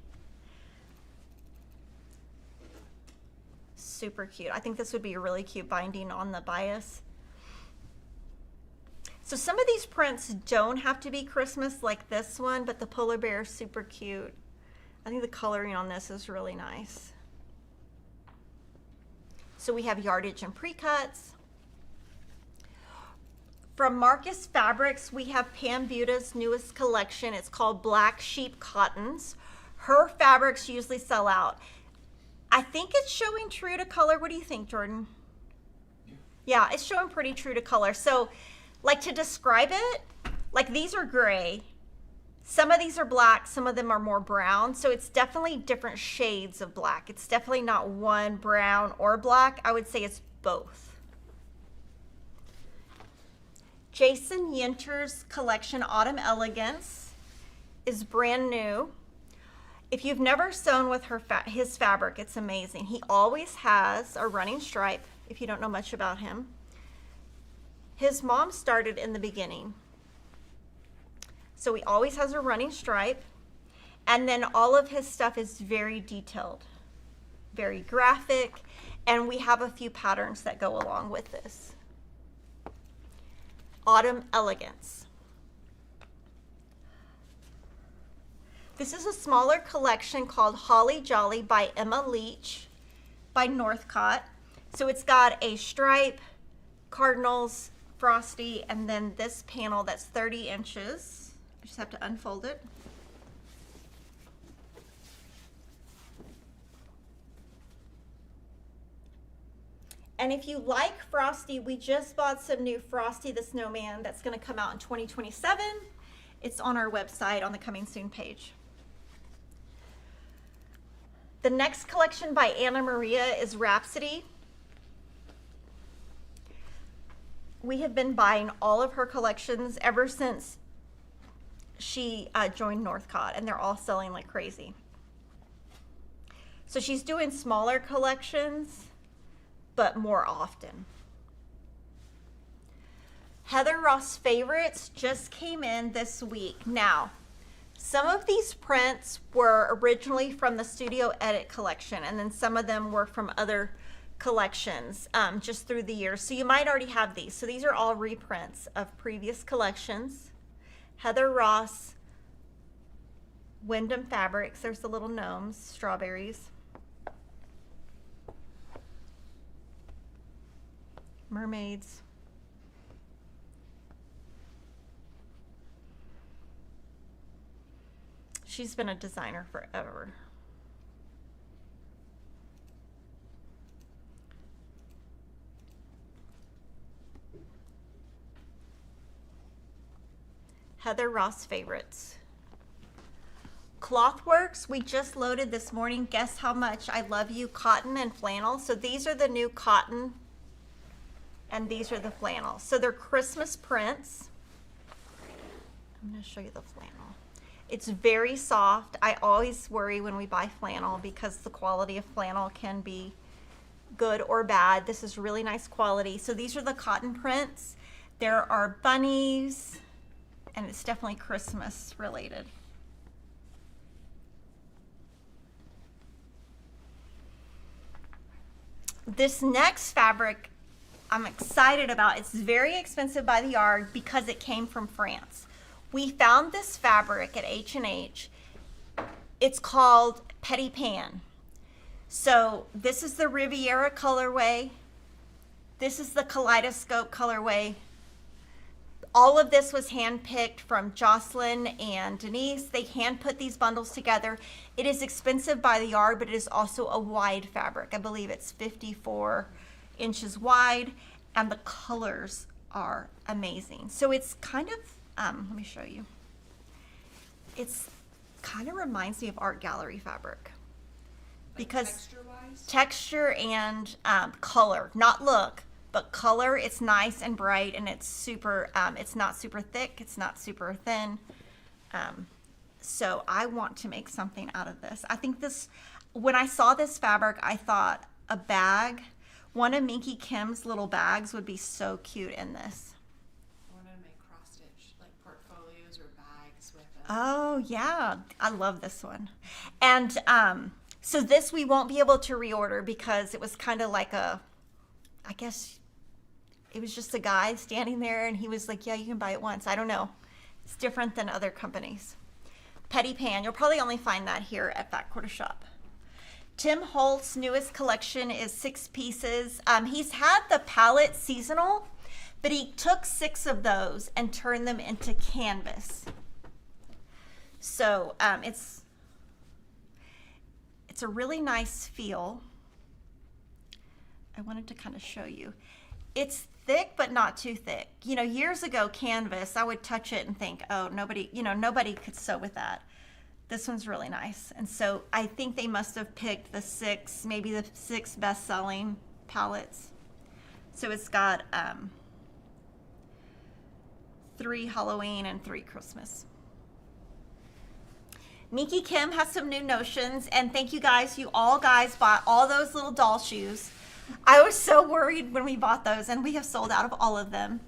Super cute. I think this would be a really cute binding on the bias. So some of these prints don't have to be Christmas like this one, but the polar bear is super cute. I think the coloring on this is really nice. So we have yardage and pre-cuts. From Marcus Fabrics, we have Pam Buta's newest collection. It's called Black Sheep Cottons. Her fabrics usually sell out. I think it's showing true to color. What do you think, Jordan? Yeah, it's showing pretty true to color. So, like, to describe it, like, these are gray. Some of these are black, some of them are more brown. So it's definitely different shades of black. It's definitely not one brown or black. I would say it's both. Jason Yinter's collection, Autumn Elegance, is brand new. If you've never sewn with his fabric, it's amazing. He always has a running stripe, if you don't know much about him. His mom started in the beginning. So he always has a running stripe. And then all of his stuff is very detailed, very graphic. And we have a few patterns that go along with this. Autumn Elegance. This is a smaller collection called Holly Jolly by Emma Leach by Northcott. So it's got a stripe, cardinals, frosty, and then this panel that's 30 inches. I just have to unfold it. And if you like Frosty, we just bought some new Frosty the Snowman that's going to come out in 2027. It's on our website on the Coming Soon page. The next collection by Anna Maria is Rhapsody. We have been buying all of her collections ever since she joined Northcott, and they're all selling like crazy. So she's doing smaller collections, but more often. Heather Ross Favorites just came in this week. Now, some of these prints were originally from the Studio Edit collection, and then some of them were from other collections just through the years. So you might already have these. So these are all reprints of previous collections. Heather Ross, Wyndham Fabrics. There's the little gnomes, strawberries. Mermaids. She's been a designer forever. Heather Ross Favorites. Clothworks, we just loaded this morning. Guess how much I love you, cotton and flannel. So these are the new cotton and these are the flannel. So they're Christmas prints. I'm going to show you the flannel. It's very soft. I always worry when we buy flannel because the quality of flannel can be good or bad. This is really nice quality. So these are the cotton prints. There are bunnies, and it's definitely Christmas related. This next fabric I'm excited about. It's very expensive by the yard because it came from France. We found this fabric at H&H. It's called Petit Pan. So this is the Riviera colorway. This is the Kaleidoscope colorway. All of this was handpicked from Jocelyn and Denise. They hand put these bundles together. It is expensive by the yard, but it is also a wide fabric. I believe it's 54 inches wide, and the colors are amazing. So it's kind of, let me show you. It's kind of reminds me of art gallery fabric. because Texture-wise? texture and color, not look, but color. It's nice and bright, and it's super. It's not super thick. It's not super thin. So I want to make something out of this. I think this. When I saw this fabric, I thought a bag, one of Minky Kim's little bags would be so cute in this. I wanted to make cross stitch, like portfolios or bags with it. Oh yeah, I love this one. And so this we won't be able to reorder because it was kind of like I guess it was just a guy standing there and he was like, yeah, you can buy it once. I don't know. It's different than other companies. Petty Pan, you'll probably only find that here at Fat Quarter Shop. Tim Holt's newest collection is 6 pieces. He's had the palette seasonal, but he took 6 of those and turned them into canvas. So it's a really nice feel. I wanted to kind of show you. It's thick, but not too thick. You know, years ago, canvas, I would touch it and think, oh, nobody could sew with that. This one's really nice. And so I think they must have picked maybe the 6 best-selling palettes. So it's got 3 Halloween and 3 Christmas. Minky Kim has some new notions, and thank you guys. You all guys bought all those little doll shoes. I was so worried when we bought those, and we have sold out of all of them.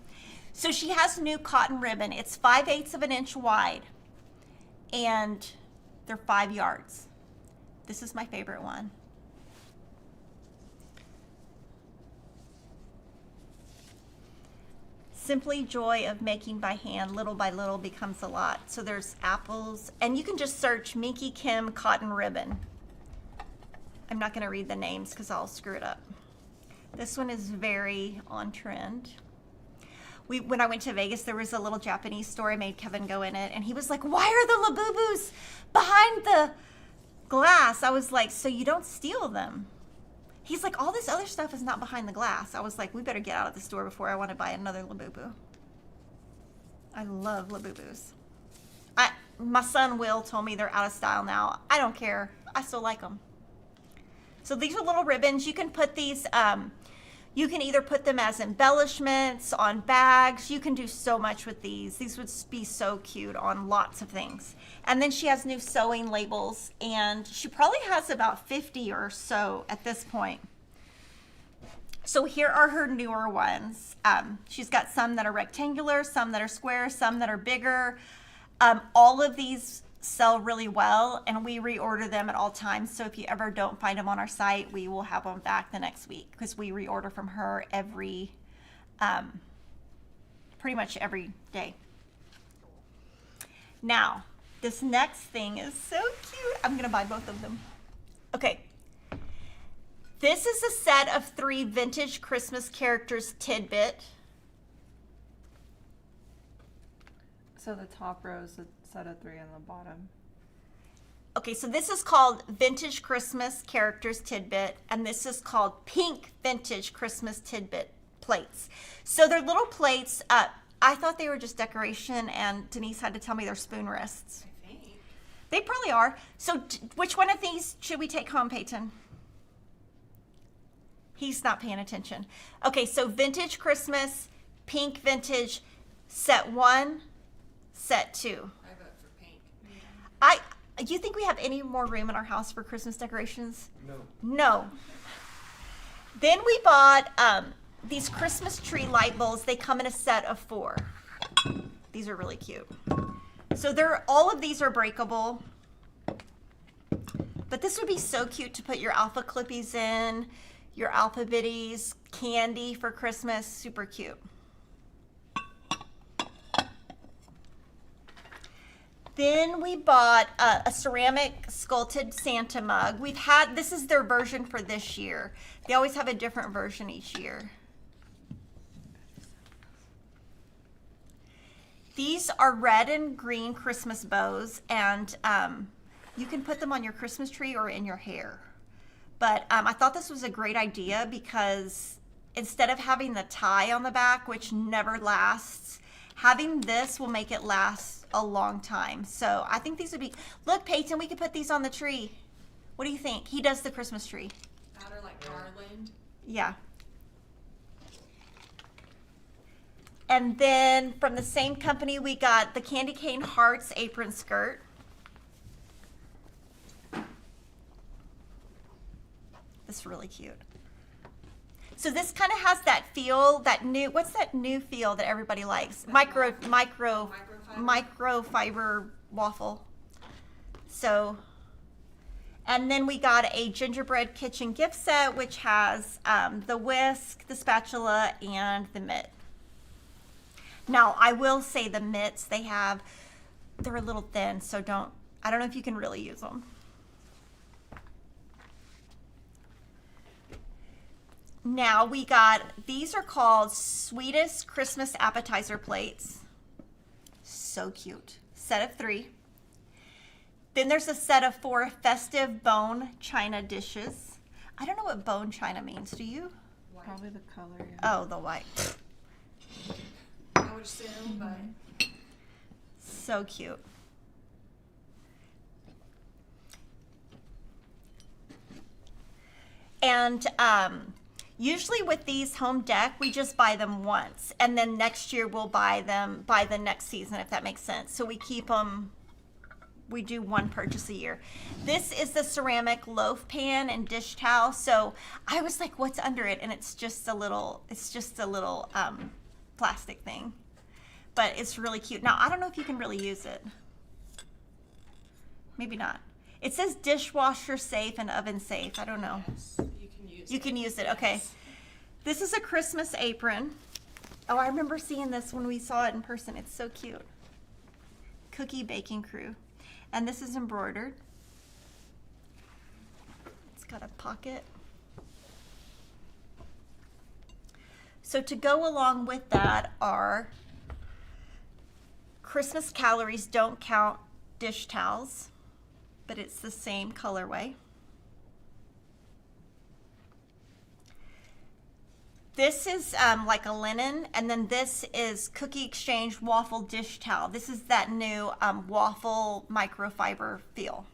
So she has new cotton ribbon. It's 5/8 of an inch wide, and they're 5 yards. This is my favorite one. Simply joy of making by hand, little by little becomes a lot. So there's apples, and you can just search Minky Kim cotton ribbon. I'm not going to read the names because I'll screw it up. This one is very on trend. When I went to Vegas, there was a little Japanese store. I made Kevin go in it, and he was like, why are the Labubus behind the glass? I was like, so you don't steal them. He's like, all this other stuff is not behind the glass. I was like, we better get out of the store before I want to buy another Labubu. I love Labubus. My son Will told me they're out of style now. I don't care. I still like them. So these are little ribbons. You can put these, you can either put them as embellishments on bags. You can do so much with these. These would be so cute on lots of things. And then she has new sewing labels, and she probably has about 50 or so at this point. So here are her newer ones. She's got some that are rectangular, some that are square, some that are bigger. All of these sell really well, and we reorder them at all times. So if you ever don't find them on our site, we will have them back the next week because we reorder from her every, pretty much every day. Now, this next thing is so cute. I'm gonna buy both of them. Okay. This is a set of 3 vintage Christmas characters tidbit. So the top row is a set of 3 on the bottom. Okay, so this is called Vintage Christmas Characters Tidbit, and this is called Pink Vintage Christmas Tidbit plates. So they're little plates. I thought they were just decoration, and Denise had to tell me they're spoon wrists. I think. They probably are. So which one of these should we take home, Peyton? He's not paying attention. Okay, so Vintage Christmas, Pink Vintage, set 1, set 2. I vote for pink. Do you think we have any more room in our house for Christmas decorations? No. No. Then we bought these Christmas tree light bulbs. They come in a set of 4. These are really cute. So all of these are breakable. But this would be so cute to put your Alpha Clippies in, your Alpha Bitties, candy for Christmas. Super cute. Then we bought a ceramic sculpted Santa mug. This is their version for this year. They always have a different version each year. These are red and green Christmas bows, and you can put them on your Christmas tree or in your hair. But I thought this was a great idea because instead of having the tie on the back, which never lasts, having this will make it last a long time. So I think these would be, look, Peyton, we could put these on the tree. What do you think? He does the Christmas tree. Outer like garland. Yeah. And then from the same company, we got the Candy Cane Hearts apron skirt. This is really cute. So this kind of has that feel, that new, what's that new feel that everybody likes? Microfiber waffle. So, and then we got a gingerbread kitchen gift set, which has the whisk, the spatula, and the mitt. Now, I will say the mitts they're a little thin, so I don't know if you can really use them. Now we got, these are called Sweetest Christmas Appetizer Plates. So cute. Set of 3. Then there's a set of 4 festive bone china dishes. I don't know what bone china means, do you? White. Probably the color, yeah. Oh, the white. I would assume, but So cute. And usually with these home deck, we just buy them once, and then next year we'll buy them by the next season, if that makes sense. So we keep them. We do one purchase a year. This is the ceramic loaf pan and dish towel. So I was like, "What's under it?" And it's just a little. Plastic thing, but it's really cute. Now I don't know if you can really use it. Maybe not. It says dishwasher safe and oven safe. I don't know. yes, you can use You it. can use it. Okay. Yes. This is a Christmas apron. Oh, I remember seeing this when we saw it in person. It's so cute. Cookie baking crew. And this is embroidered. It's got a pocket. So to go along with that are Christmas Calories Don't Count dish towels, but it's the same colorway. This is like a linen, and then this is Cookie Exchange Waffle Dish Towel. This is that new waffle microfiber feel.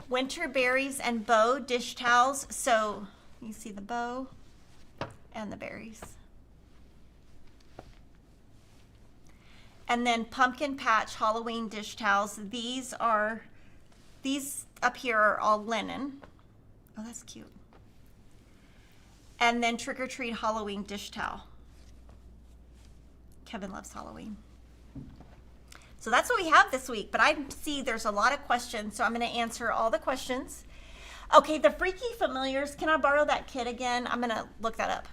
Winter Berries and Bow Dish Towels. So you see the bow and the berries. And then Pumpkin Patch Halloween Dish Towels. These up here are all linen. Oh, that's cute. And then Trick or Treat Halloween Dish Towel. Kevin loves Halloween. So that's what we have this week, but I see there's a lot of questions, so I'm going to answer all the questions. Okay, the Freaky Familiars, can I borrow that kit again? I'm going to look that up.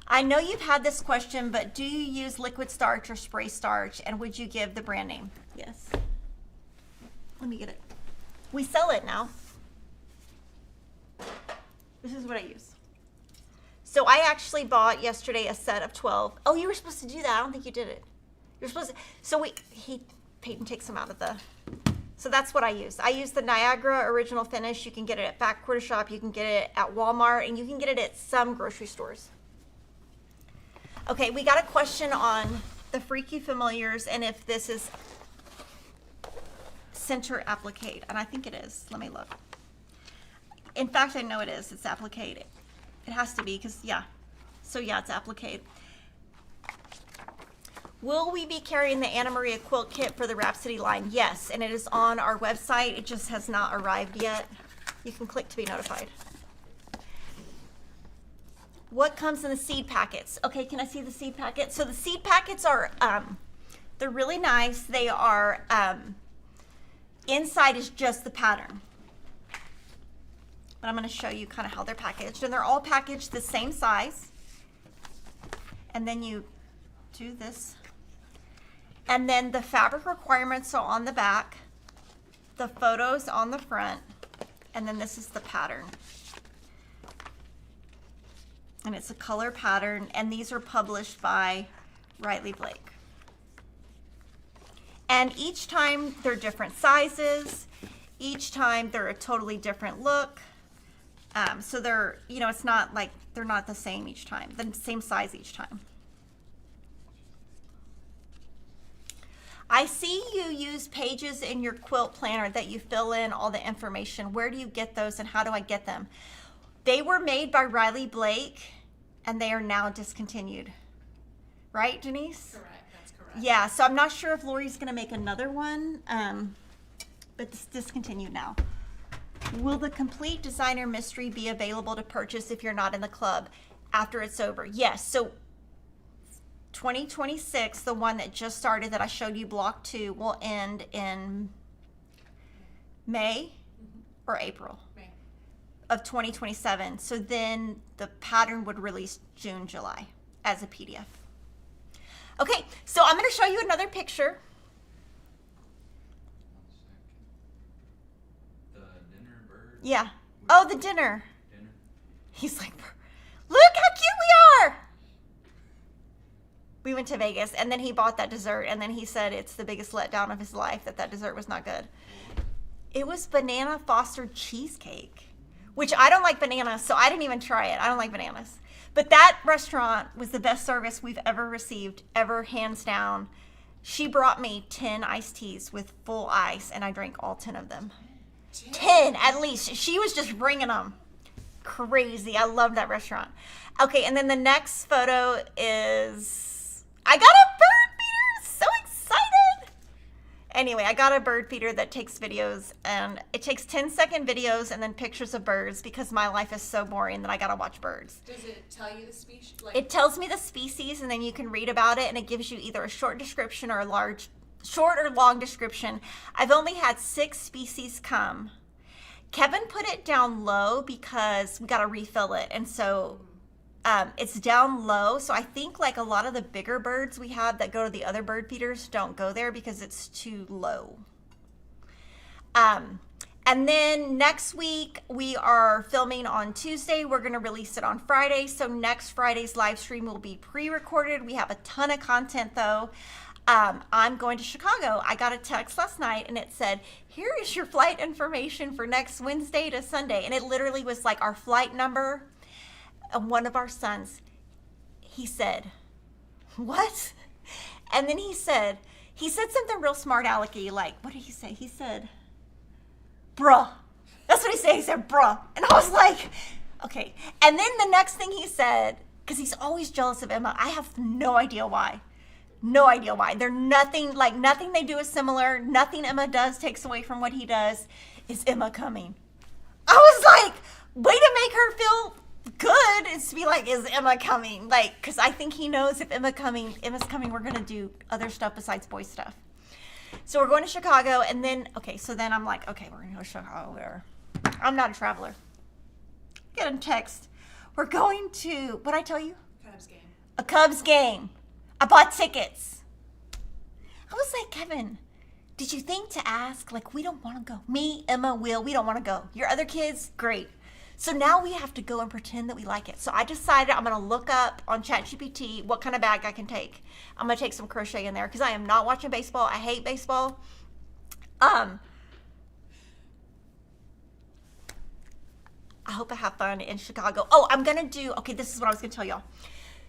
I know you've had this question, but do you use liquid starch or spray starch, and would you give the brand name? Yes. Let me get it. We sell it now. This is what I use. So I actually bought yesterday a set of 12. Oh, you were supposed to do that. I don't think you did it. You're supposed to. So Peyton takes them out of the. So that's what I use. I use the Niagara Original Finish. You can get it at Back Quarter Shop. You can get it at Walmart, and you can get it at some grocery stores. Okay, we got a question on the Freaky Familiars and if this is center applique, and I think it is. Let me look. In fact, I know it is. It's applique. It has to be because, yeah. So, yeah, it's applique. Will we be carrying the Anna Maria quilt kit for the Rhapsody line? Yes, and it is on our website. It just has not arrived yet. You can click to be notified. What comes in the seed packets? Okay, can I see the seed packets? So the seed packets are, they're really nice. They are, inside is just the pattern. But I'm going to show you kind of how they're packaged. And they're all packaged the same size. And then you do this. And then the fabric requirements are on the back. The photos on the front. And then this is the pattern. And it's a color pattern. And these are published by Riley Blake. And each time they're different sizes. Each time they're a totally different look. So they're, you know, it's not like they're not the same each time, the same size each time. I see you use pages in your quilt planner that you fill in all the information. Where do you get those and how do I get them? They were made by Riley Blake and they are now discontinued. Right, Denise? Correct, that's correct. Yeah, so I'm not sure if Lori's gonna make another one, but it's discontinued now. Will the complete designer mystery be available to purchase if you're not in the club after it's over? Yes, so 2026, the one that just started that I showed you, block 2, will end in May or April May. of 2027. So then the pattern would release June, July as a PDF. Okay, so I'm going to show you another picture. 1 second. The dinner bird. Yeah. Oh, the dinner. Dinner. He's like, look how cute we are. We went to Vegas and then he bought that dessert and then he said it's the biggest letdown of his life that dessert was not good. It was banana foster cheesecake, which I don't like bananas, so I didn't even try it. I don't like bananas. But that restaurant was the best service we've ever received, ever, hands down. She brought me 10 iced teas with full ice, and I drank all 10 of them. 10 at least. She was just bringing them. Crazy. I love that restaurant. Okay, and then the next photo is... I got a bird feeder! So excited! Anyway, I got a bird feeder that takes videos, and it takes 10-second videos and then pictures of birds because my life is so boring that I gotta watch birds. Does it tell you the species? Like, It tells me the species, and then you can read about it, and it gives you either a short description or a short or long description. I've only had 6 species come. Kevin put it down low because we gotta refill it, and so it's down low. So I think like a lot of the bigger birds we have that go to the other bird feeders don't go there because it's too low. And then next week we are filming on Tuesday. We're going to release it on Friday. So next Friday's live stream will be pre-recorded. We have a ton of content though. I'm going to Chicago. I got a text last night and it said, here is your flight information for next Wednesday to Sunday. And it literally was like our flight number. And one of our sons, he said, what? And then he said something real smart alecky, like, what did he say? He said, bruh. That's what he said. He said, bruh. And I was like, okay. And then the next thing he said, because he's always jealous of Emma, I have no idea why. No idea why. They're nothing, like nothing they do is similar. Nothing Emma does takes away from what he does. Is Emma coming? I was like, way to make her feel good is to be like, is Emma coming? Like, because I think he knows if Emma's coming, we're going to do other stuff besides boy stuff. So we're going to Chicago, and then, okay, so then I'm like, okay, we're going to go to Chicago. I'm not a traveler. Get a text. We're going to, what'd I tell you? Cubs game. A Cubs game. I bought tickets. I was like, Kevin, did you think to ask? Like, we don't want to go. Me, Emma, Will, we don't want to go. Your other kids, great. So now we have to go and pretend that we like it. So I decided I'm going to look up on ChatGPT what kind of bag I can take. I'm going to take some crochet in there because I am not watching baseball. I hate baseball. I hope I have fun in Chicago. Oh, I'm going to do, okay, this is what I was going to tell y'all.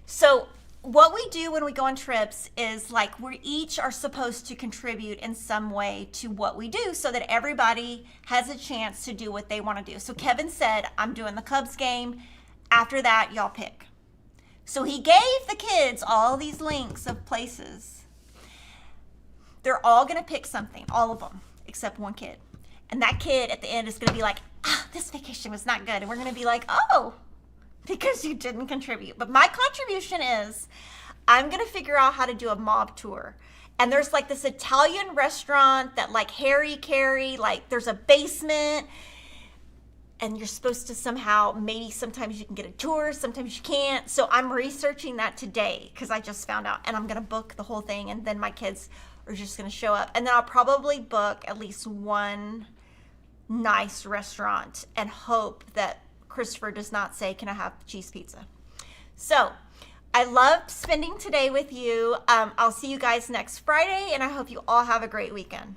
So what we do when we go on trips is like we each are supposed to contribute in some way to what we do so that everybody has a chance to do what they want to do. So Kevin said, I'm doing the Cubs game. After that, y'all pick. So he gave the kids all these links of places. They're all going to pick something, all of them, except one kid. And that kid at the end is going to be like, this vacation was not good. And we're going to be like, oh, because you didn't contribute. But my contribution is I'm going to figure out how to do a mob tour. And there's like this Italian restaurant that like Harry Carey, like there's a basement and you're supposed to somehow, maybe sometimes you can get a tour, sometimes you can't. So I'm researching that today because I just found out, and I'm going to book the whole thing, and then my kids are just going to show up. And then I'll probably book at least one nice restaurant and hope that Christopher does not say, can I have cheese pizza? So I love spending today with you. I'll see you guys next Friday, and I hope you all have a great weekend.